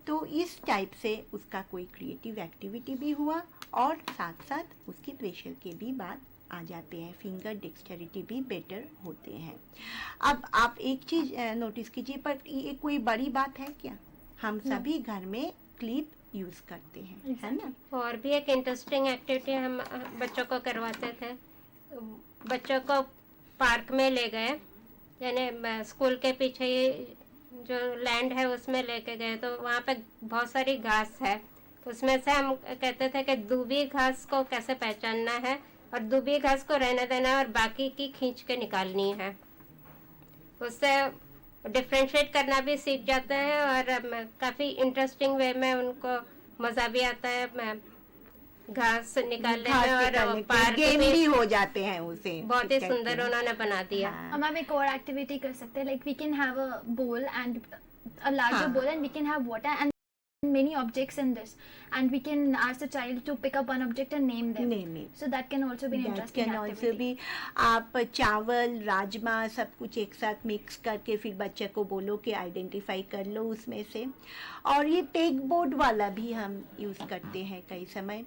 तो इस टाइप से उसका कोई क्रिएटिव एक्टिविटी भी हुआ और साथ साथ उसके प्रेशर के भी बात आ जाते हैं, फिंगर डेक्सटेरिटी भी बेटर होते हैं। अब आप एक चीज़ नोटिस कीजिए, पर ये कोई बड़ी बात है क्या? हम सभी घर में क्लिप यूज़ करते हैं, है ना। और भी एक इंटरेस्टिंग एक्टिविटी हम बच्चों को करवाते थे। बच्चों को पार्क में ले गए, यानी स्कूल के पीछे ही जो लैंड है उसमें लेके गए, तो वहाँ पे बहुत सारी घास है। उसमें से हम कहते थे कि दूबी घास को कैसे पहचानना है और दूबी घास को रहने देना है और बाकी की खींच के निकालनी है। उससे डिफ्रेंशिएट करना भी सीख जाते हैं और काफ़ी इंटरेस्टिंग वे में उनको मज़ा भी आता है घास निकालने में, और पार्क गेम में भी हो जाते हैं उसे। बहुत ही सुंदर उन्होंने बना दिया। हाँ। हम अब एक और एक्टिविटी कर सकते हैं, like we can have a bowl and a larger हाँ. bowl, and we can have water and many objects in this, and we can ask the child to pick up one object and name them. Name it. So that can also be an That interesting can also activity. be, आप चावल राजमा सब कुछ एक साथ mix करके फिर बच्चे को बोलो कि आइडेंटिफाई कर लो उसमें से। और ये पेग बोर्ड वाला भी हम यूज़ करते हैं कई समय।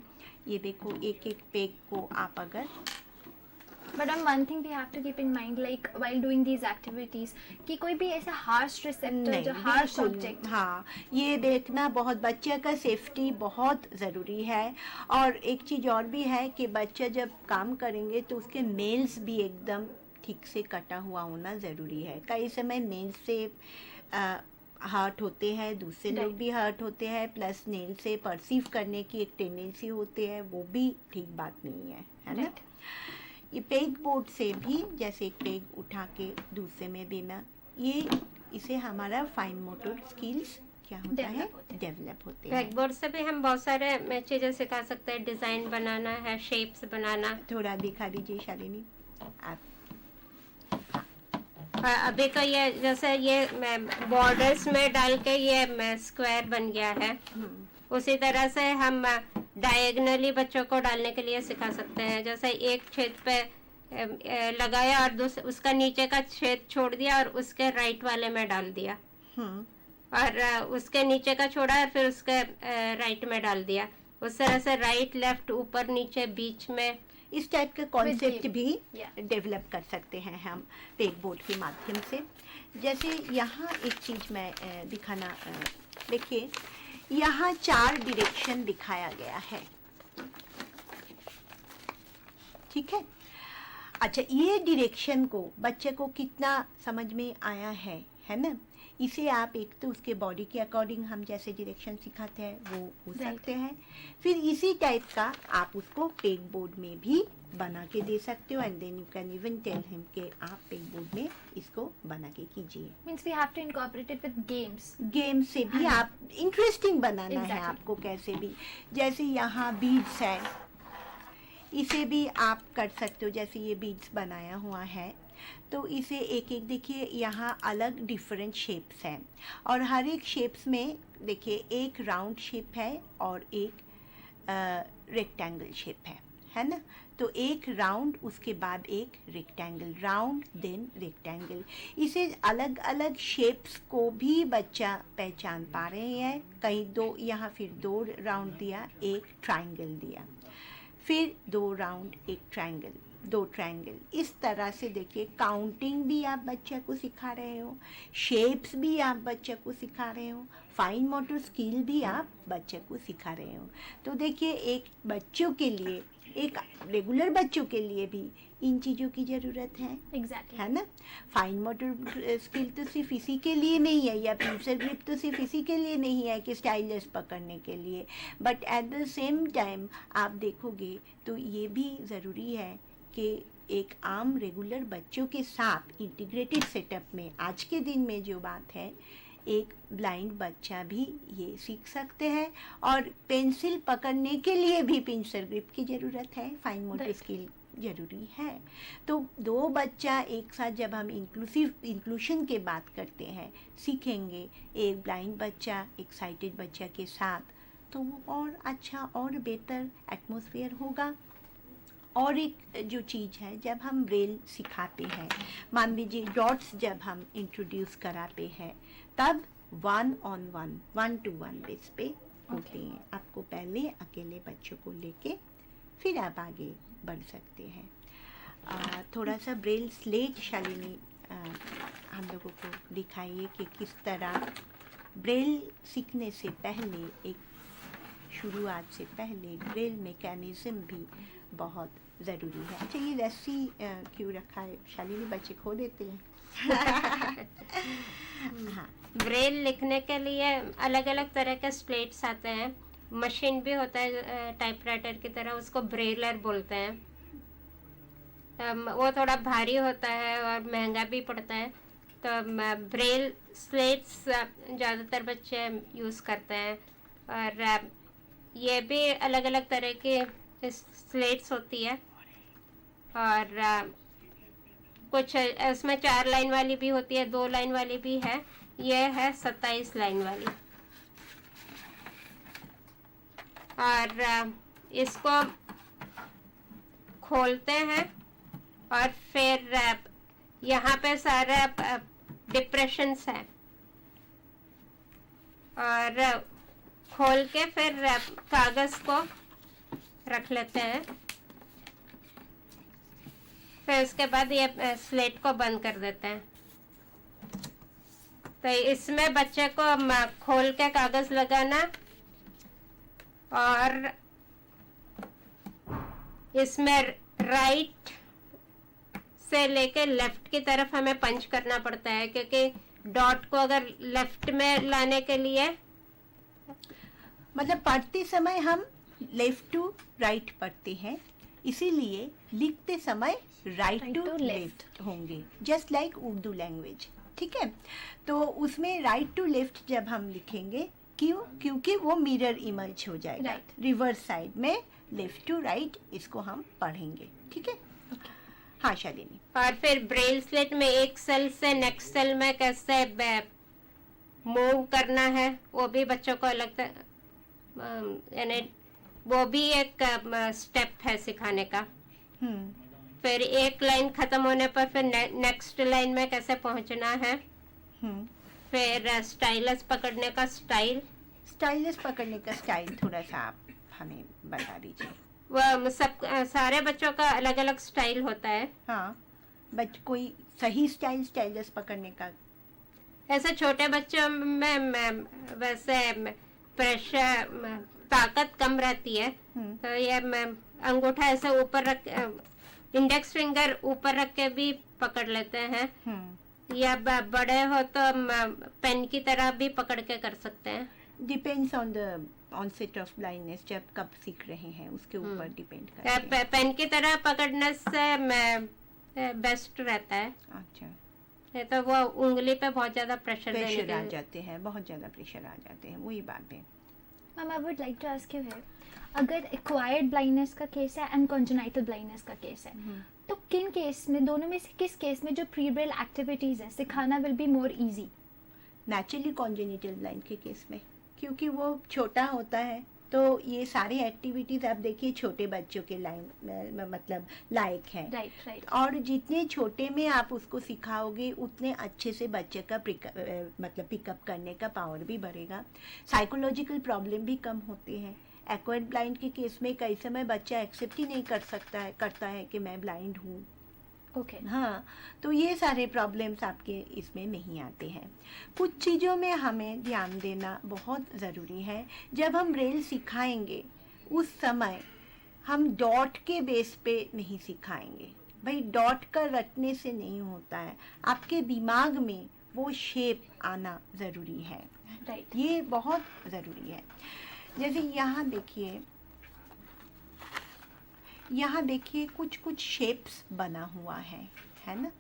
ये देखो एक एक पेग को आप अगर But one thing we have to keep in mind, like while doing these activities, कि कोई भी ऐसा harsh receptor जो harsh बिल्कुल, object, हाँ, ये देखना बहुत, बच्चे का सेफ्टी बहुत ज़रूरी है। और एक चीज़ और भी है कि बच्चे जब काम करेंगे तो उसके नेल्स भी एकदम ठीक से कटा हुआ होना ज़रूरी है। कई समय नेल्स से हर्ट होते हैं, दूसरे लोग भी हर्ट होते हैं, प्लस नेल से परसीव करने की एक टेंडेंसी होती है, वो भी ठीक बात नहीं है ना। ये पेग बोर्ड से भी जैसे एक पेग उठा के दूसरे में देना, ये इसे हमारा फाइन मोटर स्किल्स क्या होता है, डेवलप होते हैं। ब्लैकबोर्ड से भी हम बहुत सारे चीज़ें सिखा सकते हैं, डिज़ाइन बनाना है, शेप्स बनाना। थोड़ा दिखा दीजिए शालिनी आप। अभी तो ये जैसे ये बॉर्डर्स में डाल के ये स्क्वायर बन गया है, उसी तरह से हम डायगनली बच्चों को डालने के लिए सिखा सकते हैं। जैसे एक छेद पे लगाया और उसका नीचे का छेद छोड़ दिया और उसके राइट वाले में डाल दिया, और उसके नीचे का छोड़ा और फिर उसके राइट में डाल दिया। उस तरह से राइट लेफ्ट ऊपर नीचे बीच में इस टाइप का कॉन्सेप्ट भी डेवलप कर सकते हैं हम पेग बोर्ड के माध्यम से। जैसे यहाँ एक चीज़ मैं दिखाना, देखिए यहाँ 4 डायरेक्शन दिखाया गया है, ठीक है। अच्छा, ये डायरेक्शन को बच्चे को कितना समझ में आया है ना। इसे आप एक तो उसके बॉडी के अकॉर्डिंग हम जैसे डायरेक्शन सिखाते हैं वो हो सकते हैं, फिर इसी टाइप का आप उसको पेग बोर्ड में भी बना के दे सकते हो, and then you can even tell him कि आप पेग बोर्ड में इसको बना के कीजिए। means we have to incorporate it with games. Game से भी आप इंटरेस्टिंग बनाना है आपको कैसे भी। जैसे यहाँ बीड्स है, इसे भी आप कर सकते हो, जैसे ये बीड्स बनाया हुआ है तो इसे एक एक देखिए यहाँ अलग डिफरेंट शेप्स हैं, और हर एक शेप्स में देखिए एक राउंड शेप है और एक रेक्टेंगल शेप है ना। तो एक राउंड उसके बाद एक रेक्टेंगल, राउंड देन रेक्टेंगल। इसे अलग अलग शेप्स को भी बच्चा पहचान पा रहे हैं। कहीं दो, यहाँ फिर 2 राउंड दिया, एक ट्रायंगल दिया, फिर 2 राउंड एक ट्रायंगल, 2 ट्रायंगल। इस तरह से देखिए काउंटिंग भी आप बच्चे को सिखा रहे हो, शेप्स भी आप बच्चे को सिखा रहे हो, फाइन मोटर स्किल भी आप बच्चे को सिखा रहे हो। तो देखिए एक बच्चों के लिए, एक रेगुलर बच्चों के लिए भी इन चीज़ों की ज़रूरत है, Exactly. है ना। फाइन मोटर स्किल तो सिर्फ इसी के लिए नहीं है, या पिंसर ग्रिप तो सिर्फ इसी के लिए नहीं है कि स्टाइलस पकड़ने के लिए, but at the same time आप देखोगे तो ये भी ज़रूरी है कि एक आम रेगुलर बच्चों के साथ इंटीग्रेटेड सेटअप में आज के दिन में जो बात है, एक ब्लाइंड बच्चा भी ये सीख सकते हैं। और पेंसिल पकड़ने के लिए भी पिंसर ग्रिप की ज़रूरत है, फाइन मोटर स्किल ज़रूरी है। तो 2 बच्चा एक साथ जब हम इंक्लूशन के बात करते हैं सीखेंगे, एक ब्लाइंड बच्चा एक साइटेड बच्चा के साथ, तो वो और अच्छा और बेहतर एटमॉस्फेयर होगा और एक जो चीज़ है, जब हम ब्रेल सिखाते हैं, मान लीजिए डॉट्स जब हम इंट्रोड्यूस कराते हैं, तब 1-on-1 बेस पे होते हैं। आपको पहले अकेले बच्चों को लेके फिर आप आगे बढ़ सकते हैं। थोड़ा सा ब्रेल स्लेट शालिनी हम लोगों को दिखाइए कि किस तरह ब्रेल सीखने से पहले, एक शुरुआत से पहले ब्रेल मैकेनिज्म भी बहुत ज़रूरी है। अच्छा, ये रस्सी क्यों रखा है शालिनी? बच्चे खो देते हैं। हाँ, ब्रेल लिखने के लिए अलग अलग तरह के स्लेट्स आते हैं। मशीन भी होता है टाइपराइटर की तरह, उसको ब्रेलर बोलते हैं। वो थोड़ा भारी होता है और महंगा भी पड़ता है। तो ब्रेल स्लेट्स ज़्यादातर बच्चे यूज़ करते हैं। और ये भी अलग अलग तरह की स्लेट्स होती है। और कुछ इसमें 4 लाइन वाली भी होती है, 2 लाइन वाली भी है। ये है 27 लाइन वाली। और इसको खोलते हैं और फिर यहाँ पे सारे डिप्रेशंस है, और खोल के फिर कागज को रख लेते हैं। फिर उसके बाद ये स्लेट को बंद कर देते हैं। तो इसमें बच्चे को खोल के कागज लगाना, और इसमें राइट से लेके लेफ्ट की तरफ हमें पंच करना पड़ता है, क्योंकि डॉट को अगर लेफ्ट में लाने के लिए, मतलब पढ़ते समय हम लेफ्ट टू राइट पढ़ते हैं, इसीलिए लिखते समय right Right to to left होंगे, जस्ट लाइक उर्दू लैंग्वेज। ठीक है, तो उसमें राइट टू लेफ्ट जब हम लिखेंगे, क्यों? क्योंकि वो मिरर इमर्ज हो जाएगा। Right. रिवर्स साइड में लेफ्ट टू राइट इसको हम पढ़ेंगे। ठीक है, हाँ शालिनी। और फिर ब्रेल स्लेट में एक सेल से नेक्स्ट सेल में कैसे मूव करना है, वो भी बच्चों को अलग यानी वो भी एक स्टेप है सिखाने का। फिर एक लाइन खत्म होने पर फिर नेक्स्ट लाइन में कैसे पहुंचना है। फिर स्टाइलस पकड़ने का स्टाइल। स्टाइलस पकड़ने का स्टाइल थोड़ा सा आप हमें बता दीजिए। वो सब सारे बच्चों का अलग अलग स्टाइल होता है। हाँ, बट कोई सही स्टाइल स्टाइलस पकड़ने का? ऐसे छोटे बच्चों में वैसे प्रेशर, ताकत कम रहती है, तो ये अंगूठा ऐसे ऊपर रख, इंडेक्स फिंगर ऊपर रख के भी पकड़ लेते हैं, या बड़े हो तो पेन की तरह भी पकड़ के कर सकते हैं। Depends on the onset of blindness, जब कब सीख रहे हैं उसके ऊपर डिपेंड करता है। पेन की तरह पकड़ने से बेस्ट रहता है। अच्छा, नहीं तो वो उंगली पे बहुत ज्यादा प्रेशर प्रेशर आ जाते हैं, बहुत ज़्यादा प्रेशर आ जाते हैं, वही बात है। Ma'am, I would like to ask you है, अगर एक्वायर्ड ब्लाइंडनेस का केस है एंड कॉन्जेनाइटल ब्लाइंडनेस का केस है, तो किन केस में, दोनों में से किस केस में जो प्री ब्रेल एक्टिविटीज है सिखाना will be more easy? Naturally congenital blind के केस में, क्योंकि वो छोटा होता है, तो ये सारी एक्टिविटीज आप देखिए छोटे बच्चों के लाइन मतलब लायक है। Right right. और जितने छोटे में आप उसको सिखाओगे, उतने अच्छे से बच्चे का मतलब पिकअप करने का पावर भी बढ़ेगा। साइकोलॉजिकल प्रॉब्लम भी कम होते हैं। एक्वायर्ड ब्लाइंड के केस में कई समय बच्चा एक्सेप्ट ही नहीं करता है कि मैं ब्लाइंड हूँ। ओके। हाँ, तो ये सारे प्रॉब्लम्स आपके इसमें नहीं आते हैं। कुछ चीज़ों में हमें ध्यान देना बहुत ज़रूरी है। जब हम ब्रेल सिखाएंगे उस समय हम डॉट के बेस पे नहीं सिखाएंगे। भाई, डॉट का रटने से नहीं होता है, आपके दिमाग में वो शेप आना ज़रूरी है। राइट। ये बहुत ज़रूरी है। जैसे यहाँ देखिए कुछ कुछ शेप्स बना हुआ है ना?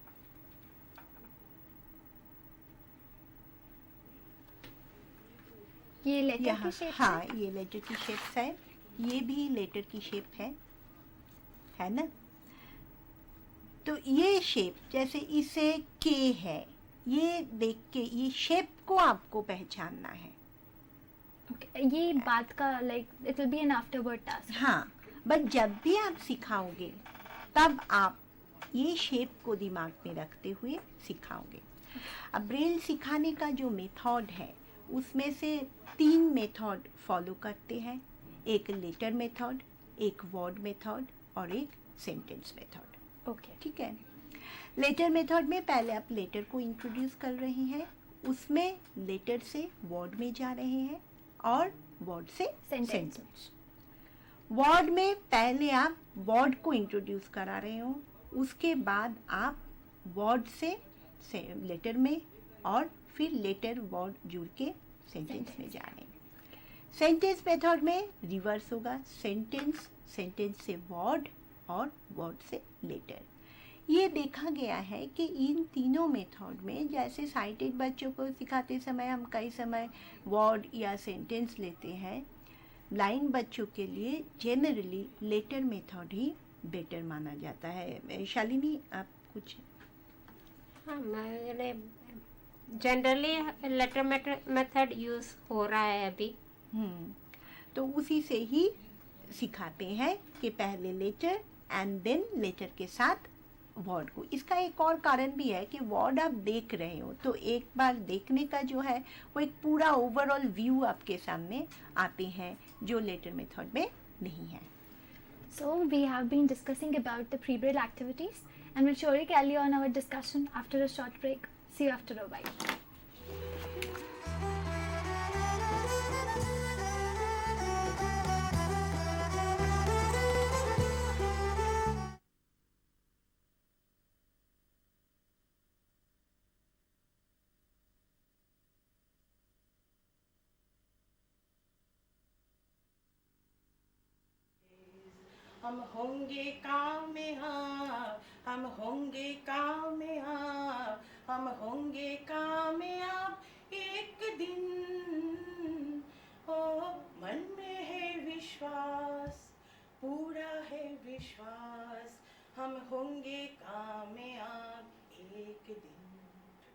ये लेटर यहाँ, की शेप? हाँ, ये लेटर की शेप्स है, ये भी लेटर की शेप है ना? तो ये शेप, जैसे इसे के है, ये देख के ये शेप को आपको पहचानना है। Okay. ये बात का like it will be an afterward task. हाँ, बट जब भी आप सिखाओगे तब आप ये शेप को दिमाग में रखते हुए सिखाओगे। अब ब्रेल सिखाने का जो मेथड है उसमें से 3 मेथड फॉलो करते हैं, एक लेटर मेथड, एक वर्ड मेथड और एक सेंटेंस मेथड। ओके। ठीक है। लेटर मेथड में पहले आप लेटर को इंट्रोड्यूस कर रहे हैं, उसमें लेटर से वर्ड में जा रहे हैं और वर्ड से सेंटेंस। वर्ड में पहले आप वर्ड को इंट्रोड्यूस करा रहे हो, उसके बाद आप वर्ड से लेटर में और फिर लेटर वर्ड जुड़ के सेंटेंस में जा रहे हैं। सेंटेंस मेथड में रिवर्स होगा, सेंटेंस से वर्ड और वर्ड से लेटर। ये देखा गया है कि इन तीनों मेथड में जैसे साइटेड बच्चों को सिखाते समय हम कई समय वर्ड या सेंटेंस लेते हैं, ब्लाइंड बच्चों के लिए जनरली लेटर मेथड ही बेटर माना जाता है। शालिनी, आप कुछ? हाँ, मैंने जनरली लेटर मेथड यूज़ हो रहा है अभी। तो उसी से ही सिखाते हैं कि पहले लेटर एंड देन लेटर के साथ वर्ड को। इसका एक और कारण भी है कि वर्ड आप देख रहे हो तो एक बार देखने का जो है वो एक पूरा ओवरऑल व्यू आपके सामने आते हैं, जो लेटर मेथड में नहीं है। So we have been discussing about the pre-braille activities and we'll surely carry on our discussion after a short break. See you after a while. हम होंगे कामयाब, हम होंगे कामयाब, हम होंगे कामयाब एक दिन। ओ मन में है विश्वास, पूरा है विश्वास, हम होंगे कामयाब एक दिन।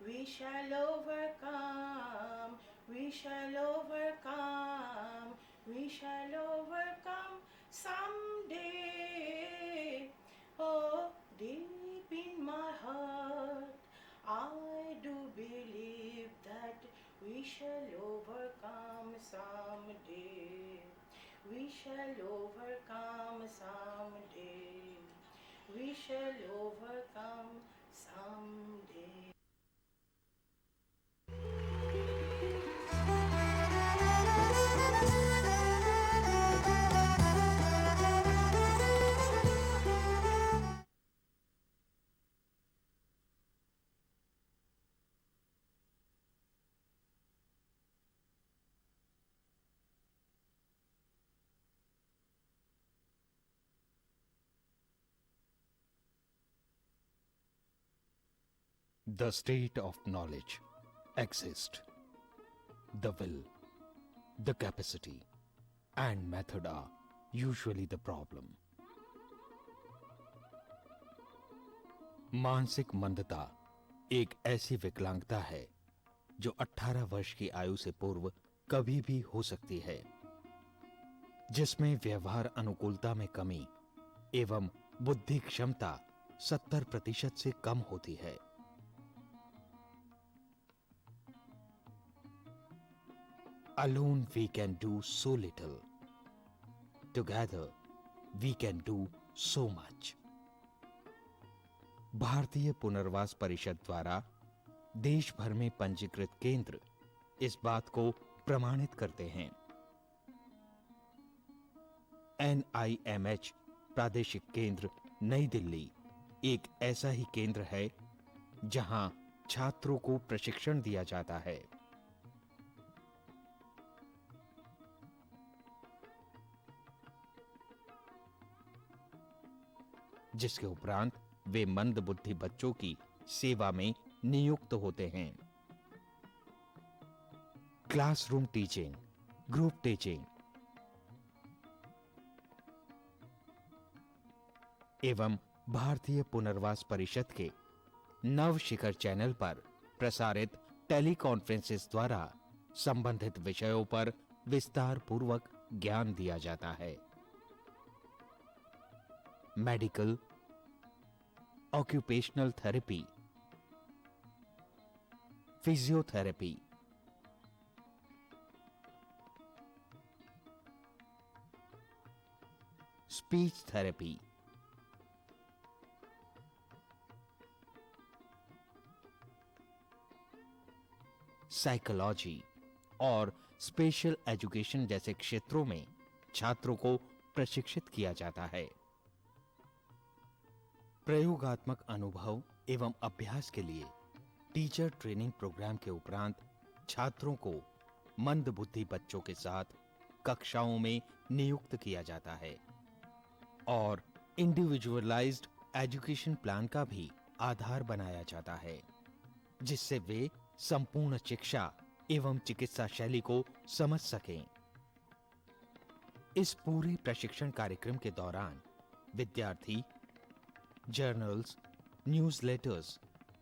We shall overcome, we shall overcome, we shall overcome someday. Oh, deep in my heart, I do believe that we shall overcome someday. We shall overcome someday. We shall overcome someday. The state of knowledge exists. The will, the capacity, and method are usually the problem. मानसिक मंदता एक ऐसी विकलांगता है जो 18 वर्ष की आयु से पूर्व कभी भी हो सकती है, जिसमें व्यवहार अनुकूलता में कमी एवं बुद्धि क्षमता 70% से कम होती है। Alone we can do so little. Together we can do so much. भारतीय पुनर्वास परिषद द्वारा देश भर में पंजीकृत केंद्र इस बात को प्रमाणित करते हैं। NIMH प्रादेशिक केंद्र नई दिल्ली एक ऐसा ही केंद्र है जहां छात्रों को प्रशिक्षण दिया जाता है। जिसके उपरांत वे मंदबुद्धि बच्चों की सेवा में नियुक्त होते हैं। क्लासरूम टीचिंग, ग्रुप टीचिंग एवं भारतीय पुनर्वास परिषद के नव शिखर चैनल पर प्रसारित टेलीकॉन्फ्रेंसेस द्वारा संबंधित विषयों पर विस्तार पूर्वक ज्ञान दिया जाता है। Medical, occupational therapy, physiotherapy, speech therapy, psychology और स्पेशल एजुकेशन जैसे क्षेत्रों में छात्रों को प्रशिक्षित किया जाता है। प्रयोगात्मक अनुभव एवं अभ्यास के लिए टीचर ट्रेनिंग प्रोग्राम के उपरांत छात्रों को मंदबुद्धि बच्चों के साथ कक्षाओं में नियुक्त किया जाता है और इंडिविजुअलाइज्ड एजुकेशन प्लान का भी आधार बनाया जाता है, जिससे वे संपूर्ण शिक्षा एवं चिकित्सा शैली को समझ सकें। इस पूरे प्रशिक्षण कार्यक्रम के दौरान विद्यार्थी journals, newsletters,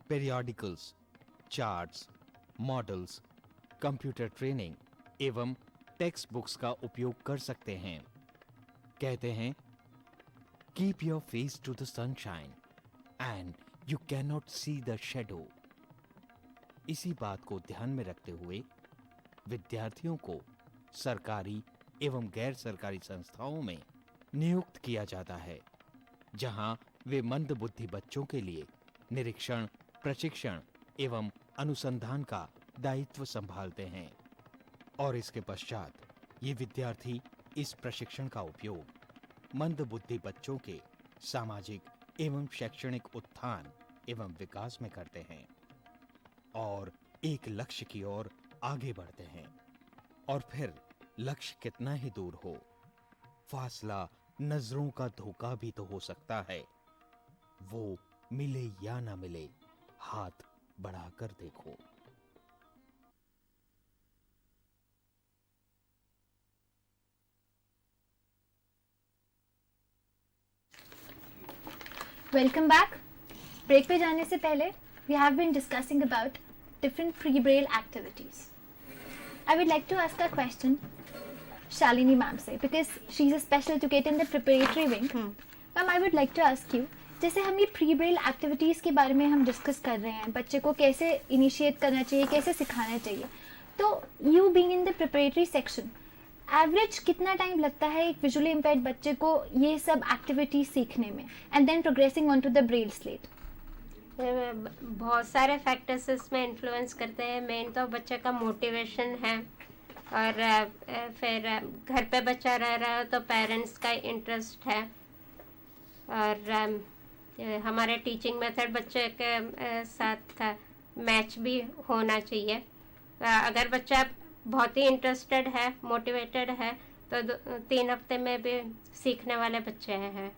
periodicals, charts, models, computer training एवं टेक्स्ट बुक्स का उपयोग कर सकते हैं। कहते हैं, keep your face to the sunshine and you can not see the shadow. इसी बात को ध्यान में रखते हुए विद्यार्थियों को सरकारी एवं गैर सरकारी संस्थाओं में नियुक्त किया जाता है, जहां वे मंदबुद्धि बच्चों के लिए निरीक्षण, प्रशिक्षण एवं अनुसंधान का दायित्व संभालते हैं और इसके पश्चात ये विद्यार्थी इस प्रशिक्षण का उपयोग मंदबुद्धि बच्चों के सामाजिक एवं शैक्षणिक उत्थान एवं विकास में करते हैं और एक लक्ष्य की ओर आगे बढ़ते हैं। और फिर लक्ष्य कितना ही दूर हो, फासला नजरों का धोखा भी तो हो सकता है। वो मिले या ना मिले, हाथ बढ़ाकर देखो। Welcome back. ब्रेक पे जाने से पहले we have been discussing about different pre-braille activities. I would like to ask a question Shalini ma'am से, because she is a special educator in the preparatory wing. Ma'am, I would like to ask you, जैसे हम ये pre-braille activities के बारे में हम discuss कर रहे हैं, बच्चे को कैसे इनिशिएट करना चाहिए, कैसे सिखाना चाहिए, तो you being in the preparatory section, average कितना टाइम लगता है एक विजुअली इम्पेयर्ड बच्चे को ये सब एक्टिविटीज सीखने में and then progressing on to the Braille slate? बहुत सारे फैक्टर्स इसमें इन्फ्लुएंस करते हैं। मेन तो बच्चे का मोटिवेशन है और फिर घर पे बच्चा रह रहा है तो पेरेंट्स का इंटरेस्ट है और हमारे टीचिंग मेथड बच्चे के साथ मैच भी होना चाहिए। अगर बच्चा बहुत ही इंटरेस्टेड है, मोटिवेटेड है, तो 3 हफ्ते में भी सीखने वाले बच्चे हैं,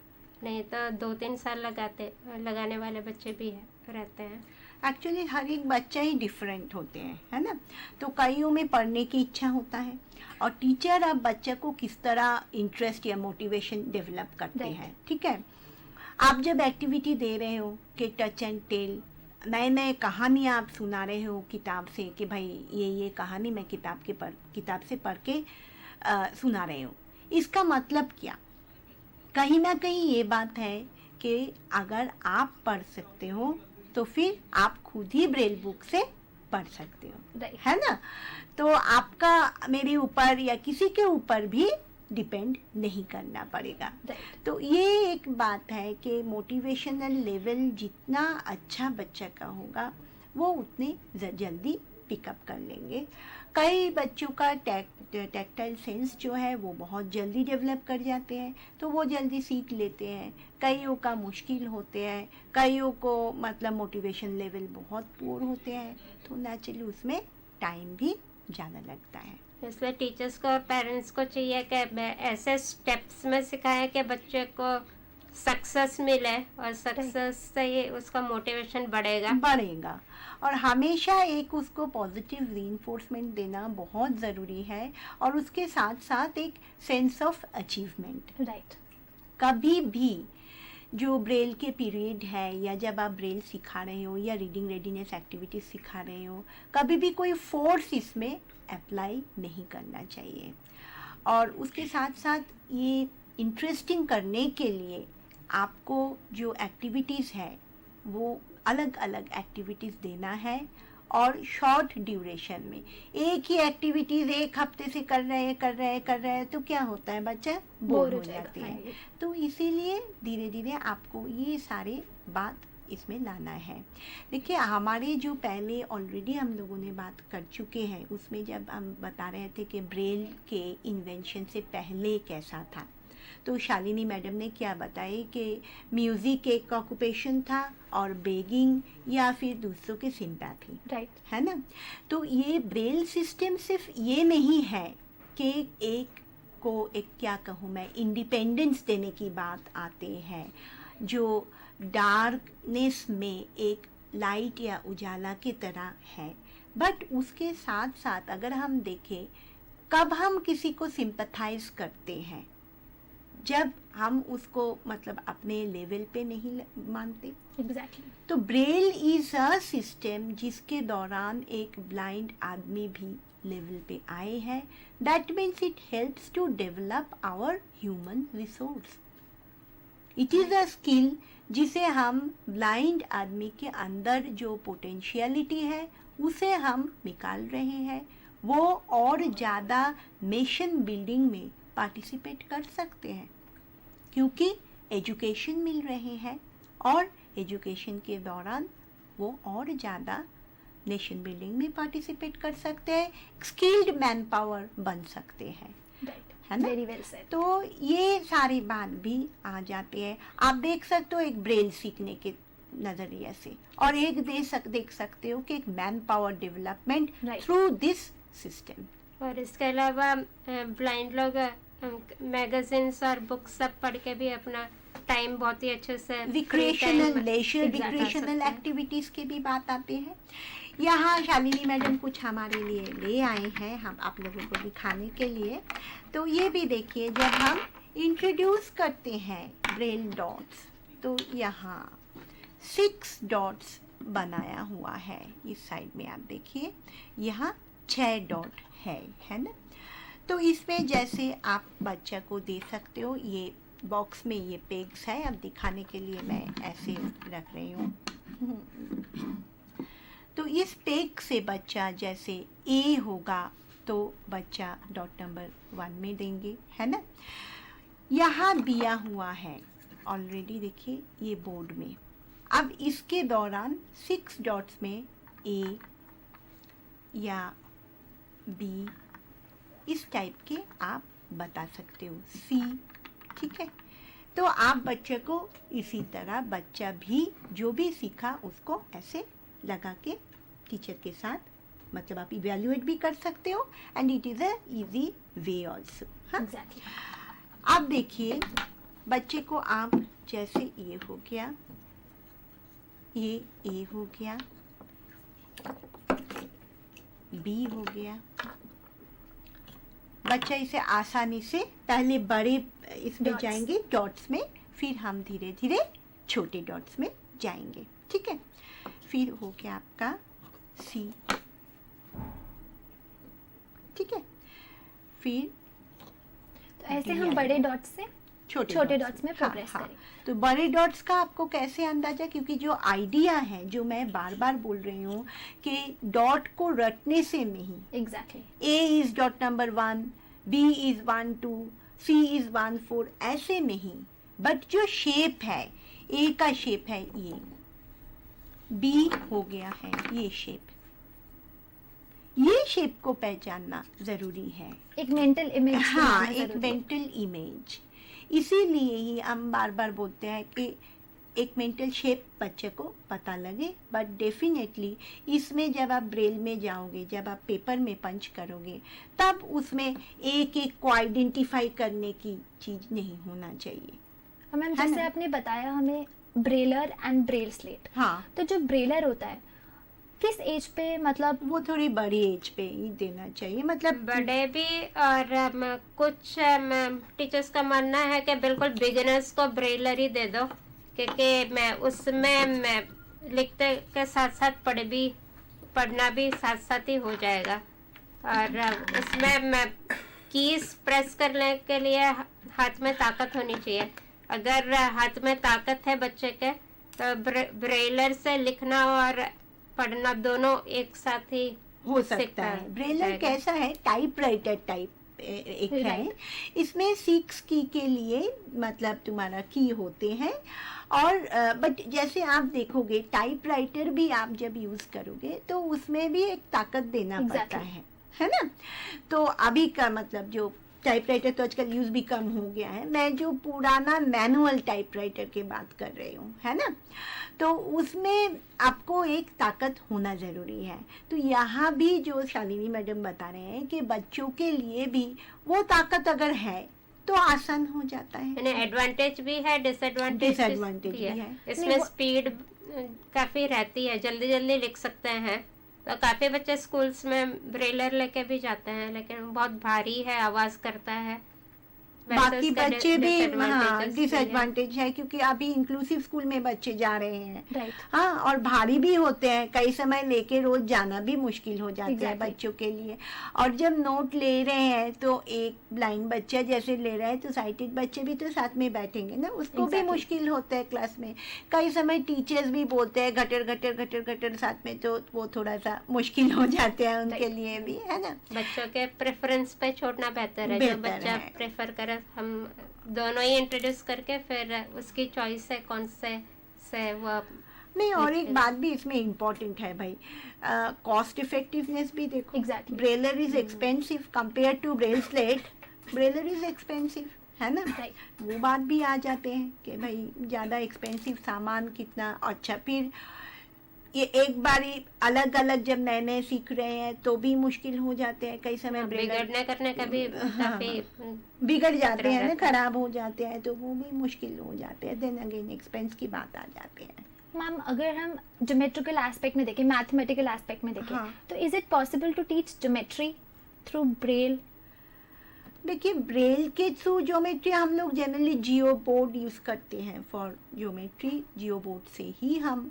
नहीं तो 2-3 साल लगाने वाले बच्चे भी रहते हैं। एक्चुअली हर एक बच्चा ही डिफरेंट होते हैं, है ना। तो कईयों में पढ़ने की इच्छा होता है और टीचर अब बच्चे को किस तरह इंटरेस्ट या मोटिवेशन डेवलप करते हैं। ठीक है, आप जब एक्टिविटी दे रहे हो कि टच एंड टेल, नए नए कहानी आप सुना रहे हो किताब से कि भाई ये कहानी मैं किताब से पढ़ के सुना रहे हो, इसका मतलब क्या? कहीं ना कहीं ये बात है कि अगर आप पढ़ सकते हो तो फिर आप खुद ही ब्रेल बुक से पढ़ सकते हो, है ना। तो आपका मेरे ऊपर या किसी के ऊपर भी डिपेंड नहीं करना पड़ेगा। तो ये एक बात है कि मोटिवेशनल लेवल जितना अच्छा बच्चा का होगा वो उतने जल्दी पिकअप कर लेंगे। कई बच्चों का टैक्टाइल सेंस जो है वो बहुत जल्दी डेवलप कर जाते हैं, तो वो जल्दी सीख लेते हैं। कईयों का मुश्किल होते हैं, कईयों को मतलब मोटिवेशन लेवल बहुत पुअर होते हैं, तो नेचुरली उसमें टाइम भी ज़्यादा लगता है। इसलिए टीचर्स को और पेरेंट्स को चाहिए कि ऐसे स्टेप्स में सिखाएं कि बच्चे को सक्सेस मिले और सक्सेस से ही उसका मोटिवेशन बढ़ेगा। और हमेशा एक उसको पॉजिटिव रीइंफोर्समेंट देना बहुत ज़रूरी है और उसके साथ साथ एक सेंस ऑफ अचीवमेंट। राइट। कभी भी जो ब्रेल के पीरियड है या जब आप ब्रेल सिखा रहे हो या रीडिंग रेडीनेस एक्टिविटीज सिखा रहे हो, कभी भी कोई फोर्स इसमें अप्लाई नहीं करना चाहिए। और उसके साथ साथ ये इंटरेस्टिंग करने के लिए आपको जो एक्टिविटीज़ है वो अलग अलग एक्टिविटीज़ देना है और शॉर्ट ड्यूरेशन में। एक ही एक्टिविटीज़ एक हफ्ते से कर रहे हैं तो क्या होता है, बच्चा बोर हो जाते हैं। तो इसीलिए धीरे धीरे आपको ये सारे बात इसमें लाना है। देखिए, हमारे जो पहले ऑलरेडी हम लोगों ने बात कर चुके हैं, उसमें जब हम बता रहे थे कि ब्रेल के इन्वेंशन से पहले कैसा था, तो शालिनी मैडम ने क्या बताया कि म्यूज़िक एक ऑक्यूपेशन था और बेगिंग या फिर दूसरों की सिंपैथी, राइट, है ना। तो ये ब्रेल सिस्टम सिर्फ ये नहीं है कि एक को एक क्या कहूँ मैं इंडिपेंडेंस देने की बात आते हैं, जो डार्कनेस में एक लाइट या उजाला की तरह है, बट उसके साथ साथ अगर हम देखें कब हम किसी को सिंपथाइज करते हैं, जब हम उसको मतलब अपने लेवल पे नहीं मानते। एग्जैक्टली। तो ब्रेल इज अ सिस्टम जिसके दौरान एक ब्लाइंड आदमी भी लेवल पे आए हैं। That means it helps to develop our human resource. It is a skill जिसे हम ब्लाइंड आदमी के अंदर जो पोटेंशियलिटी है उसे हम निकाल रहे हैं, वो और ज़्यादा नेशन बिल्डिंग में पार्टिसिपेट कर सकते हैं क्योंकि एजुकेशन मिल रहे हैं और एजुकेशन के दौरान वो और ज़्यादा नेशन बिल्डिंग में पार्टिसिपेट कर सकते हैं, स्किल्ड मैन पावर बन सकते हैं, राइट, है ना। Very well said. तो ये सारी बात भी आ जाते हैं। आप देख सकते हो एक ब्रेल सीखने के नज़रिए से, और एक देख सकते हो कि एक man power development Right. Through this system. और इसके अलावा ब्लाइंड लोग मैगजीन्स और बुक्स सब पढ़ के भी अपना टाइम बहुत ही अच्छे से रिक्रिएशनल लेजर Exact रिक्रिएशनल सकते हैं। एक्टिविटीज़ के भी बात आते हैं। यहाँ शालिनी मैडम कुछ हमारे लिए ले आए हैं हम आप लोगों को दिखाने के लिए। तो ये भी देखिए, जब हम इंट्रोड्यूस करते हैं ब्रेल डॉट्स, तो यहाँ 6 डॉट्स बनाया हुआ है। इस साइड में आप देखिए यहाँ 6 डॉट है ना। तो इसमें जैसे आप बच्चा को दे सकते हो, ये बॉक्स में ये पेग्स है, अब दिखाने के लिए मैं ऐसे रख रही हूँ। तो इस पेग से बच्चा जैसे ए होगा तो बच्चा डॉट नंबर 1 में देंगे, है ना। यहाँ दिया हुआ है ऑलरेडी, देखिए ये बोर्ड में। अब इसके दौरान 6 डॉट्स में ए या बी इस टाइप के आप बता सकते हो, सी, ठीक है। तो आप बच्चे को इसी तरह बच्चा भी जो भी सीखा उसको ऐसे लगा के टीचर के साथ मतलब आप इवैल्यूएट भी कर सकते हो, and it is a easy way also. हाँ, एग्जैक्टली। अब देखिए बच्चे को आप जैसे ये हो गया, ये ए हो गया, बी हो गया, बच्चा इसे आसानी से पहले बड़े इसमें Dots. जाएंगे डॉट्स में, फिर हम धीरे धीरे छोटे डॉट्स में जाएंगे, ठीक है। फिर हो गया आपका सी, ठीक है। फिर तो ऐसे हम बड़े डॉट से छोटे डॉट्स में प्रोग्रेस करें। तो बड़े डॉट्स का आपको कैसे अंदाजा, क्योंकि जो आइडिया है जो मैं बार बार बोल रही हूँ कि डॉट को रटने से नहीं, exactly. A is dot number 1, B is 1 2, C is 1 4, ऐसे नहीं, बट जो शेप है, A का शेप है ये, B हो गया है ये शेप, ये शेप को पहचानना जरूरी है। एक मेंटल इमेज। हाँ, एक मेंटल इमेज। इसीलिए ही हम बार बार बोलते हैं कि एक मेंटल शेप बच्चे को पता लगे, बट डेफिनेटली इसमें जब आप ब्रेल में जाओगे, जब आप पेपर में पंच करोगे, तब उसमें एक एक को आइडेंटिफाई करने की चीज़ नहीं होना चाहिए। मैम है जैसे ना? आपने बताया हमें ब्रेलर एंड ब्रेल स्लेट, हाँ, तो जो ब्रेलर होता है किस एज पे, मतलब वो थोड़ी बड़ी एज पे ही देना चाहिए, मतलब बड़े भी। और कुछ टीचर्स का मानना है कि बिल्कुल बिगिनर्स को ब्रेलर ही दे दो, क्योंकि मैं उसमें मैं लिखते के साथ साथ पढ़ना भी साथ साथ ही हो जाएगा। और उसमें मैं कीज प्रेस करने के लिए हाथ में ताकत होनी चाहिए, अगर हाथ में ताकत है बच्चे के तो ब्रेलर से लिखना और पढ़ना दोनों एक साथ ही हो सकता सीखता है। ब्रेलर जाएगा। कैसा है, टाइपराइटर टाइप एक है। Right. इसमें 6 की के लिए मतलब तुम्हारा की होते हैं और बट जैसे आप देखोगे टाइपराइटर भी आप जब यूज करोगे तो उसमें भी एक ताकत देना पड़ता Exactly. है ना। तो अभी का मतलब जो टाइपराइटर तो आजकल यूज भी कम हो गया है, मैं जो पुराना मैनुअल टाइपराइटर की बात कर रही हूँ, है ना। तो उसमें आपको एक ताकत होना ज़रूरी है। तो यहाँ भी जो शालिनी मैडम बता रहे हैं कि बच्चों के लिए भी वो ताकत अगर है तो आसान हो जाता है। यानी एडवांटेज भी है, डिसएडवांटेज Disadvantage भी है। भी है। इसमें नहीं, वो- स्पीड काफी रहती है, जल्दी जल्दी लिख सकते हैं। तो काफी बच्चे स्कूल्स में ब्रेलर लेके भी जाते हैं, लेकिन बहुत भारी है, आवाज करता है। वैसे बाकी उसका बच्चे भी हाँ disadvantages भी है। डिसएडवांटेज है क्योंकि अभी इंक्लूसिव स्कूल में बच्चे जा रहे हैं। Right. हाँ, और भारी भी होते हैं, कई समय लेके रोज जाना भी मुश्किल हो जाता है Exactly. बच्चों के लिए। और जब नोट ले रहे हैं तो एक ब्लाइंड बच्चा जैसे ले रहा है तो साइटेड बच्चे भी तो साथ में बैठेंगे ना, उसको भी Exactly. मुश्किल होता है क्लास में। कई समय टीचर्स भी बोलते हैं घटर घटर घटर घटर साथ में, तो वो थोड़ा सा मुश्किल हो जाते हैं उनके Right. लिए भी, है ना। बच्चों के प्रेफरेंस पे छोड़ना बेहतर है। जो बेहतर बच्चा है। प्रेफर करे, हम दोनों ही इंट्रोड्यूस करके फिर उसकी चॉइस है कौन से वो नहीं, और एक लिखे। बात भी इसमें इम्पोर्टेंट है भाई, कॉस्ट इफेक्टिवनेस भी देखो। Exactly. Brailler is expensive compare to Braille slate, brailler is expensive, है ना। Right. वो बात भी आ जाते हैं कि भाई ज़्यादा एक्सपेंसिव सामान कितना अच्छा। फिर ये एक बारी अलग अलग जब नए नए सीख रहे हैं तो भी मुश्किल हो जाते हैं, कई समय ब्रेलर बिगड़ने करने का भी हाँ, काफी बिगड़ जाते हैं ना, रहता है। खराब हो जाते हैं, तो वो भी मुश्किल हो जाते हैं। देन अगेन एक्सपेंस की बात आ जाती है। मैम, अगर हम ज्योमेट्रिकल एस्पेक्ट में देखें, मैथमेटिकल एस्पेक्ट में देखें, हाँ। तो is it possible to teach geometry through Braille? देखिए, ब्रेल के थ्रू ज्योमेट्री हम लोग जनरली जियो बोर्ड यूज़ करते हैं फॉर ज्योमेट्री। जियो बोर्ड से ही हम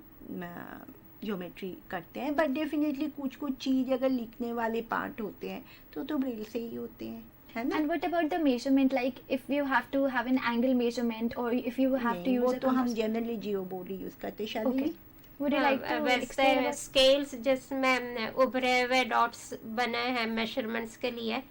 ज्योमेट्री करते हैं, बट डेफिनेटली कुछ कुछ चीज़ अगर लिखने वाले पार्ट होते हैं तो ब्रेल से ही होते हैं, है ना। And what about the measurement? Like if you have to have an angle measurement or if you have to नहीं, use वो a तो हम compass. जनरली जियो बोर्ड ही यूज़ करते हैं। Shalini, Okay. Would you like to explain वैसे about? Scales जिसमें उभरे हुए डॉट्स बने हैं मेजरमेंट्स के लिए,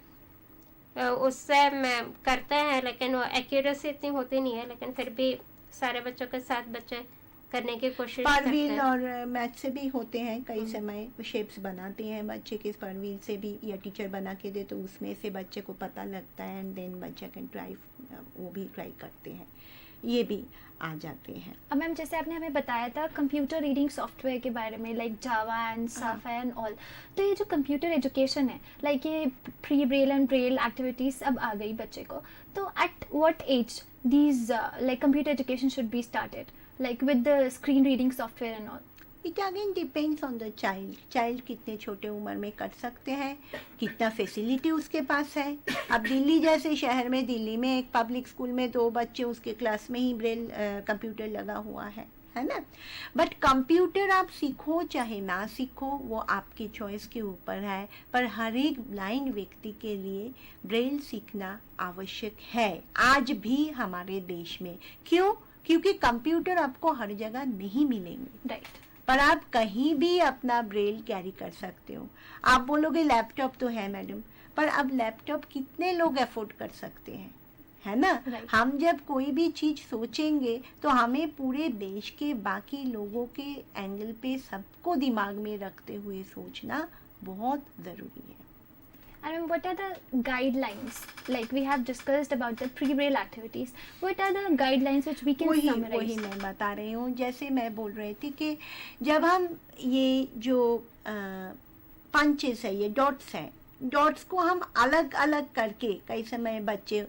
उससे मैं करते हैं, लेकिन वो एक्यूरेसी इतनी होती नहीं है, लेकिन फिर भी सारे बच्चों के साथ बच्चे करने की कोशिश करते स्पर्वील हैं। और मैथ से भी होते हैं, कई समय शेप्स बनाते हैं बच्चे के स्पर्वील से भी, या टीचर बना के दे तो उसमें से बच्चे को पता लगता है, एंड देन बच्चा कैन ट्राई, वो भी ट्राई करते हैं, ये भी आ जाते हैं। अब मैम, जैसे आपने हमें बताया था कंप्यूटर रीडिंग सॉफ्टवेयर के बारे में, like Java and SAFA and all, तो ये जो कंप्यूटर एजुकेशन है, लाइक ये pre Braille and Braille activities अब आ गई बच्चे को, तो at what age these like computer education should be started, like with the screen reading software and all? It again depends on the child कितने छोटे उम्र में कर सकते हैं, कितना फैसिलिटी उसके पास है। अब दिल्ली जैसे शहर में, दिल्ली में एक पब्लिक स्कूल में 2 बच्चे उसके क्लास में ही ब्रेल कंप्यूटर लगा हुआ है ना। बट कंप्यूटर आप सीखो चाहे ना सीखो, वो आपकी चॉइस के ऊपर है, पर हर एक ब्लाइंड व्यक्ति के लिए ब्रेल सीखना आवश्यक है आज भी हमारे देश में। क्यों? क्योंकि कंप्यूटर आपको हर जगह नहीं मिलेंगे, राइट, पर आप कहीं भी अपना ब्रेल कैरी कर सकते हो। आप बोलोगे लैपटॉप तो है मैडम, पर अब लैपटॉप कितने लोग अफोर्ड कर सकते हैं, है ना। Right. हम जब कोई भी चीज़ सोचेंगे तो हमें पूरे देश के बाकी लोगों के एंगल पे सबको दिमाग में रखते हुए सोचना बहुत ज़रूरी है। and what are the guidelines, like we have discussed about the pre-braille activities, what are the guidelines which we can वही summarize? मैं बता रही हूँ, जैसे मैं बोल रही थी कि जब हम ये जो पंचेस है, ये डॉट्स हैं, डॉट्स को हम अलग अलग करके कई समय बच्चे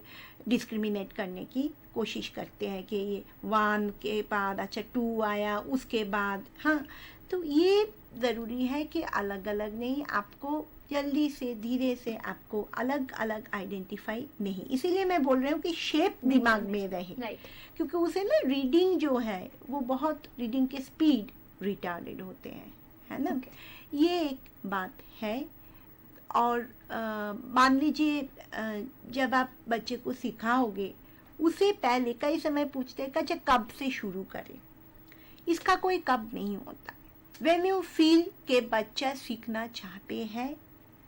डिस्क्रिमिनेट करने की कोशिश करते हैं कि ये 1 के बाद अच्छा 2 आया, उसके बाद, हाँ, तो ये ज़रूरी है कि अलग अलग नहीं, आपको जल्दी से धीरे से आपको अलग अलग आइडेंटिफाई नहीं, इसीलिए मैं बोल रही हूँ कि शेप दिमाग में रहे, Right. क्योंकि उसे ना रीडिंग जो है वो बहुत, रीडिंग के स्पीड रिटार्डेड होते हैं, है ना। ये एक बात है। और मान लीजिए जब आप बच्चे को सिखाओगे उसे पहले कई समय पूछते हैं कि अच्छा कब से शुरू करें। इसका कोई कब नहीं होता। When you feel कि बच्चा सीखना चाहते हैं,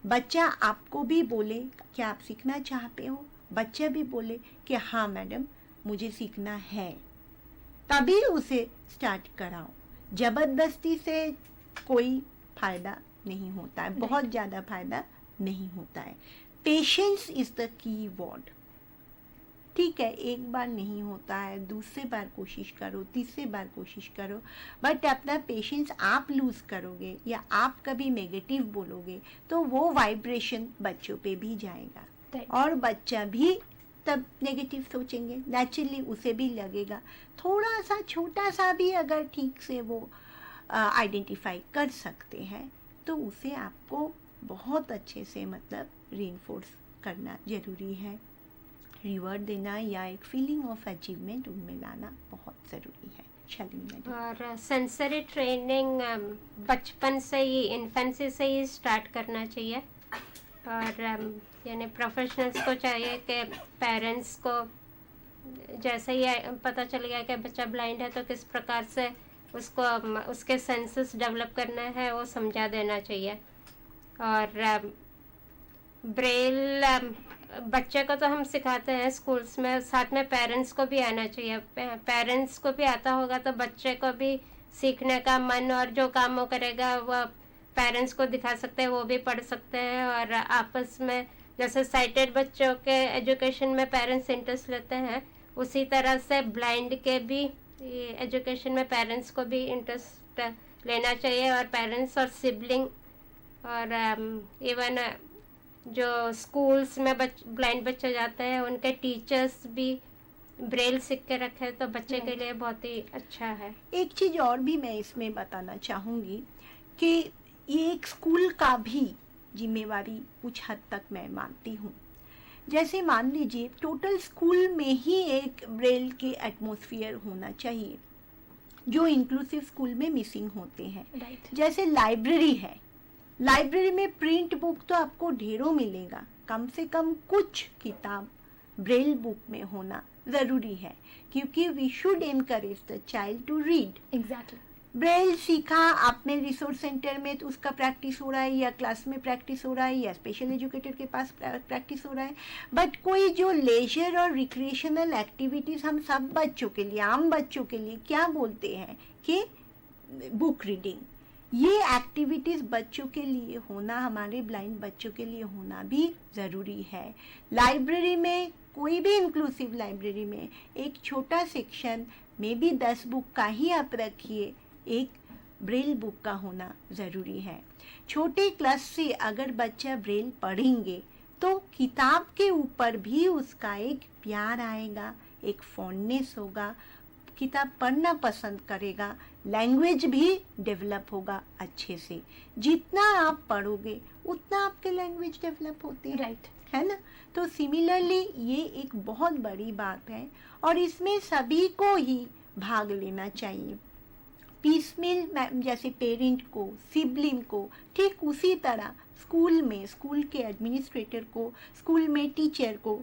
बच्चा आपको भी बोले कि आप सीखना चाहते हो, बच्चा भी बोले कि हाँ मैडम मुझे सीखना है, तभी उसे स्टार्ट कराओ। ज़बरदस्ती से कोई फ़ायदा नहीं होता है, बहुत ज़्यादा फ़ायदा नहीं होता है। Patience is the key word. ठीक है, एक बार नहीं होता है, दूसरे बार कोशिश करो, तीसरे बार कोशिश करो, बट अपना पेशेंस आप लूज़ करोगे या आप कभी नेगेटिव बोलोगे तो वो वाइब्रेशन बच्चों पे भी जाएगा Right. और बच्चा भी तब नेगेटिव सोचेंगे, नेचुरली उसे भी लगेगा। थोड़ा सा छोटा सा भी अगर ठीक से वो आइडेंटिफाई कर सकते हैं तो उसे आपको बहुत अच्छे से मतलब रीइंफोर्स करना ज़रूरी है। रिवॉर्ड देना या एक फीलिंग ऑफ अचीवमेंट उनमें लाना बहुत ज़रूरी है। शालिनी मैडम। और सेंसरी ट्रेनिंग बचपन से ही, इन्फेंसी से ही स्टार्ट करना चाहिए। और यानी प्रोफेशनल्स को चाहिए कि पेरेंट्स को जैसे ही पता चल गया कि बच्चा ब्लाइंड है तो किस प्रकार से उसको उसके सेंसेस डेवलप करना है वो समझा देना चाहिए। और ब्रेल बच्चे को तो हम सिखाते हैं स्कूल्स में, साथ में पेरेंट्स को भी आना चाहिए। पेरेंट्स को भी आता होगा तो बच्चे को भी सीखने का मन, और जो काम वो करेगा वो पेरेंट्स को दिखा सकते हैं, वो भी पढ़ सकते हैं। और आपस में जैसे साइटेड बच्चों के एजुकेशन में पेरेंट्स इंटरेस्ट लेते हैं, उसी तरह से ब्लाइंड के भी एजुकेशन में पेरेंट्स को भी इंटरेस्ट लेना चाहिए। और पेरेंट्स और सिबलिंग और इवन जो स्कूल्स में ब्लाइंड बच्चे जाते हैं उनके टीचर्स भी ब्रेल सीख के रखे तो बच्चे के लिए बहुत ही अच्छा है। एक चीज़ और भी मैं इसमें बताना चाहूँगी कि ये एक स्कूल का भी जिम्मेवारी कुछ हद तक मैं मानती हूँ। जैसे मान लीजिए टोटल स्कूल में ही एक ब्रेल के एटमॉस्फेयर होना चाहिए जो इंक्लूसिव स्कूल में मिसिंग होते हैं। Right. जैसे लाइब्रेरी है, लाइब्रेरी में प्रिंट बुक तो आपको ढेरों मिलेगा, कम से कम कुछ किताब ब्रेल बुक में होना ज़रूरी है, क्योंकि we should encourage the child to read. Exactly. Braille सीखा आपने रिसोर्स सेंटर में तो उसका प्रैक्टिस हो रहा है, या क्लास में प्रैक्टिस हो रहा है, या स्पेशल एजुकेटर के पास प्रैक्टिस हो रहा है। बट कोई जो लेजर और रिक्रिएशनल एक्टिविटीज़ हम सब बच्चों के लिए, आम बच्चों के लिए क्या बोलते हैं कि बुक रीडिंग, ये एक्टिविटीज़ बच्चों के लिए होना, हमारे ब्लाइंड बच्चों के लिए होना भी ज़रूरी है। लाइब्रेरी में, कोई भी इंक्लूसिव लाइब्रेरी में एक छोटा सेक्शन में भी 10 बुक का ही आप रखिए, एक ब्रेल बुक का होना ज़रूरी है। छोटे क्लास से अगर बच्चा ब्रेल पढ़ेंगे तो किताब के ऊपर भी उसका एक प्यार आएगा, एक फॉन्डनेस होगा, किताब पढ़ना पसंद करेगा, लैंग्वेज भी डेवलप होगा अच्छे से। जितना आप पढ़ोगे उतना आपके लैंग्वेज डेवलप होते हैं, Right. है ना। तो सिमिलरली ये एक बहुत बड़ी बात है और इसमें सभी को ही भाग लेना चाहिए। पीसमिल जैसे पेरेंट को, सिबलिंग को, ठीक उसी तरह स्कूल में स्कूल के एडमिनिस्ट्रेटर को, स्कूल में टीचर को,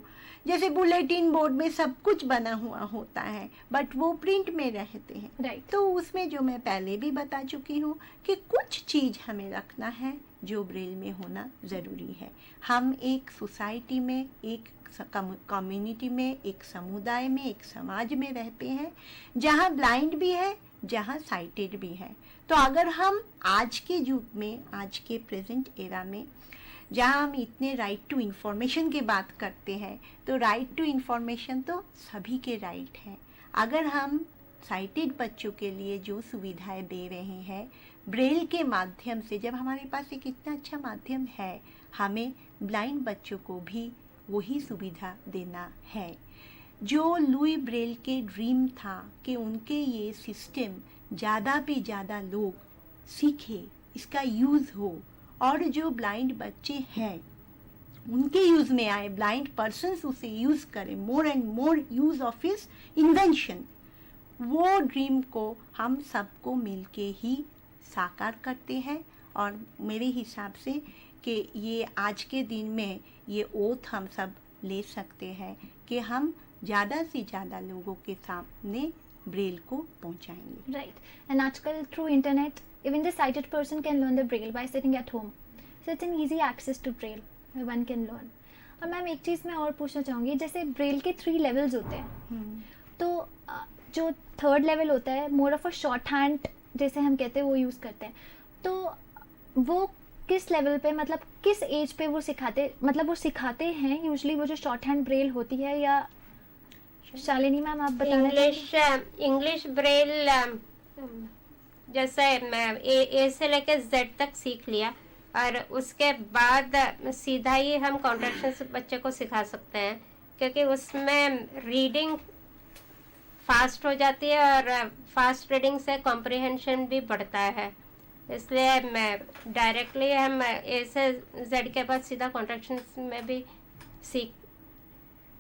जैसे बुलेटिन बोर्ड में सब कुछ बना हुआ होता है बट वो प्रिंट में रहते हैं। Right. तो उसमें जो मैं पहले भी बता चुकी हूँ कि कुछ चीज़ हमें रखना है जो ब्रेल में होना ज़रूरी है। हम एक सोसाइटी में, एक कम्युनिटी में, एक समुदाय में, एक समाज में रहते हैं जहाँ ब्लाइंड भी है, जहाँ साइटेड भी है। तो अगर हम आज के युग में, आज के प्रेजेंट एरा में, जहाँ हम इतने राइट टू इन्फॉर्मेशन की बात करते हैं, तो राइट टू इन्फॉर्मेशन तो सभी के राइट हैं। अगर हम साइटेड बच्चों के लिए जो सुविधाएं दे रहे हैं ब्रेल के माध्यम से, जब हमारे पास एक इतना अच्छा माध्यम है, हमें ब्लाइंड बच्चों को भी वही सुविधा देना है। जो लुई ब्रेल के ड्रीम था कि उनके ये सिस्टम ज़्यादा पे ज़्यादा लोग सीखे, इसका यूज़ हो और जो ब्लाइंड बच्चे हैं उनके यूज़ में आए, ब्लाइंड पर्सन्स उसे यूज़ करें, more and more use of his invention, वो ड्रीम को हम सबको मिलके ही साकार करते हैं। और मेरे हिसाब से कि ये आज के दिन में ये ओथ हम सब ले सकते हैं कि हम ज़्यादा से ज़्यादा लोगों के सामने ब्रेल को पहुंचाएंगे. Right. And आजकल through internet, even the sighted person can learn the braille by sitting at home. So it's an easy access to braille where one can learn. और मैम एक चीज़ मैं और पूछना चाहूँगी, जैसे ब्रेल के 3 लेवल्स होते हैं, तो जो 3rd लेवल होता है more of a short hand जैसे हम कहते हैं वो यूज़ करते हैं, तो वो किस लेवल पे, मतलब किस एज पे वो सिखाते हैं यूजुअली वो जो शॉर्ट हैंड ब्रेल होती है, या शालिनी मैम आप बताना चाहेंगी? इंग्लिश ब्रेल जैसे मैं ए से लेकर जेड तक सीख लिया, और उसके बाद सीधा ही हम कॉन्ट्रैक्शंस बच्चे को सिखा सकते हैं, क्योंकि उसमें रीडिंग फास्ट हो जाती है और फास्ट रीडिंग से कॉम्प्रिहेंशन भी बढ़ता है. इसलिए मैं डायरेक्टली हम ए से जेड के बाद सीधा कॉन्ट्रैक्शंस में भी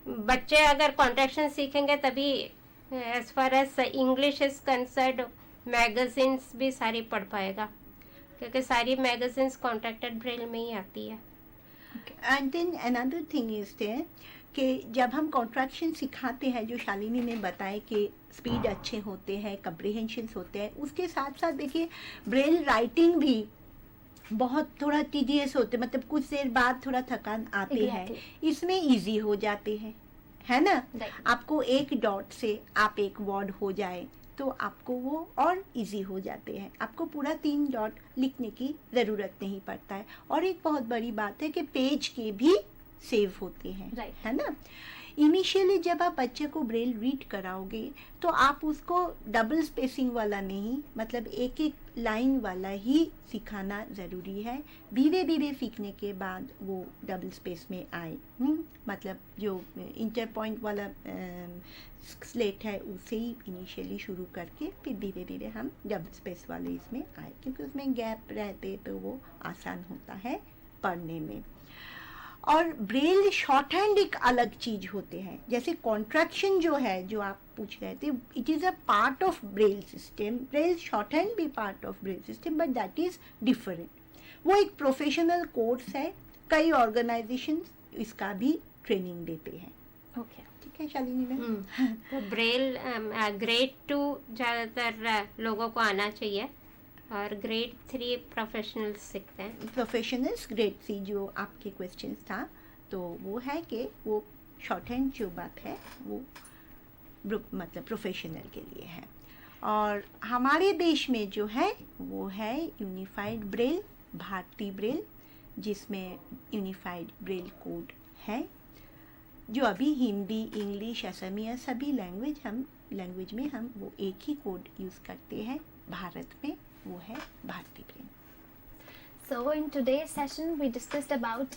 बच्चे अगर कॉन्ट्रैक्शन सीखेंगे तभी as far as English is concerned magazines भी सारी पढ़ पाएगा, क्योंकि सारी मैगजीन्स कॉन्ट्रैक्टेड ब्रेल में ही आती है. And then another thing is there कि जब हम कॉन्ट्रैक्शन सिखाते हैं, जो शालिनी ने बताया कि स्पीड अच्छे होते हैं, कम्प्रिहेंशंस होते हैं, उसके साथ साथ देखिए ब्रेल राइटिंग भी बहुत थोड़ा टीडियस होते, मतलब कुछ देर बाद थोड़ा थकान आते हैं. इसमें इजी हो जाते हैं, है ना. आपको एक डॉट से आप एक वर्ड हो जाए तो आपको वो और इजी हो जाते हैं. आपको पूरा 3 डॉट लिखने की ज़रूरत नहीं पड़ता है. और एक बहुत बड़ी बात है कि पेज के भी सेव होते हैं, है ना. इनिशियली जब आप बच्चे को ब्रेल रीड कराओगे तो आप उसको डबल स्पेसिंग वाला नहीं, मतलब एक एक लाइन वाला ही सिखाना ज़रूरी है. धीरे धीरे सीखने के बाद वो डबल स्पेस में आए. मतलब जो इंटर पॉइंट वाला स्लेट है उसे ही इनिशियली शुरू करके फिर धीरे धीरे हम डबल स्पेस वाले इसमें आए, क्योंकि उसमें गैप रहते तो वो आसान होता है पढ़ने में. और ब्रेल शॉर्ट हैंड एक अलग चीज होते हैं. जैसे कॉन्ट्रैक्शन जो है, जो आप पूछ रहे थे, it is a part of Braille system. Braille shorthand भी part of Braille system, but that is different. वो एक प्रोफेशनल कोर्स है. कई ऑर्गेनाइजेशंस इसका भी ट्रेनिंग देते हैं. ओके, ठीक है शालिनी मैम. तो ब्रेल ग्रेड 2 ज़्यादातर लोगों को आना चाहिए, और ग्रेड 3 प्रोफेशनल्स सीखते हैं. प्रोफेशनल्स ग्रेड 3 जो आपके क्वेश्चंस था, तो वो है कि वो शॉर्ट हैंड जो बात है वो मतलब प्रोफेशनल के लिए है. और हमारे देश में जो है वो है यूनिफाइड ब्रेल, भारतीय ब्रेल, जिसमें यूनिफाइड ब्रेल कोड है, जो अभी हिंदी, इंग्लिश, असमिया सभी लैंग्वेज में हम वो एक ही कोड यूज़ करते हैं भारत में, वो है भारतीय Braille. So in today's session we discussed about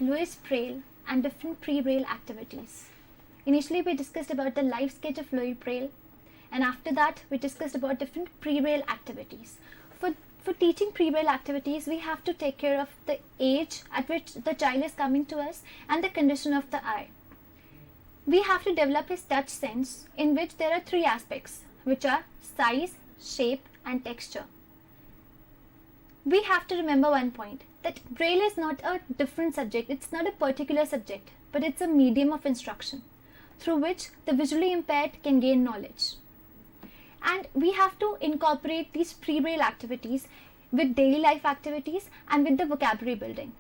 Louis Braille and different pre-Braille activities. Initially we discussed about the life sketch of Louis Braille, and after that we discussed about different pre-Braille activities. For teaching pre-Braille activities, we have to take care of the age at which the child is coming to us and the condition of the eye. We have to develop his touch sense, in which there are 3 aspects, which are size, shape and texture. We have to remember one point, that Braille is not a different subject, it's not a particular subject, but it's a medium of instruction through which the visually impaired can gain knowledge. And we have to incorporate these pre-Braille activities with daily life activities and with the vocabulary building.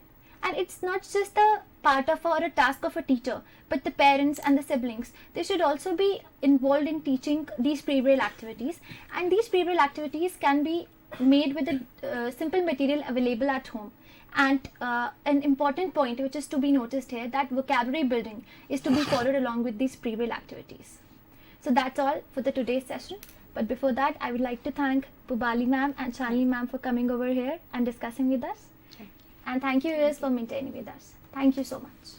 And it's not just a part of or a task of a teacher, but the parents and the siblings, they should also be involved in teaching these pre-Braille activities. And these pre-Braille activities can be made with the simple material available at home. And an important point which is to be noticed here, that vocabulary building is to be followed along with these pre-Braille activities. So that's all for the today's session. But before that, I would like to thank Pubali ma'am and Shalini ma'am for coming over here and discussing with us. And thank you viewers for maintaining with us. Thank you so much.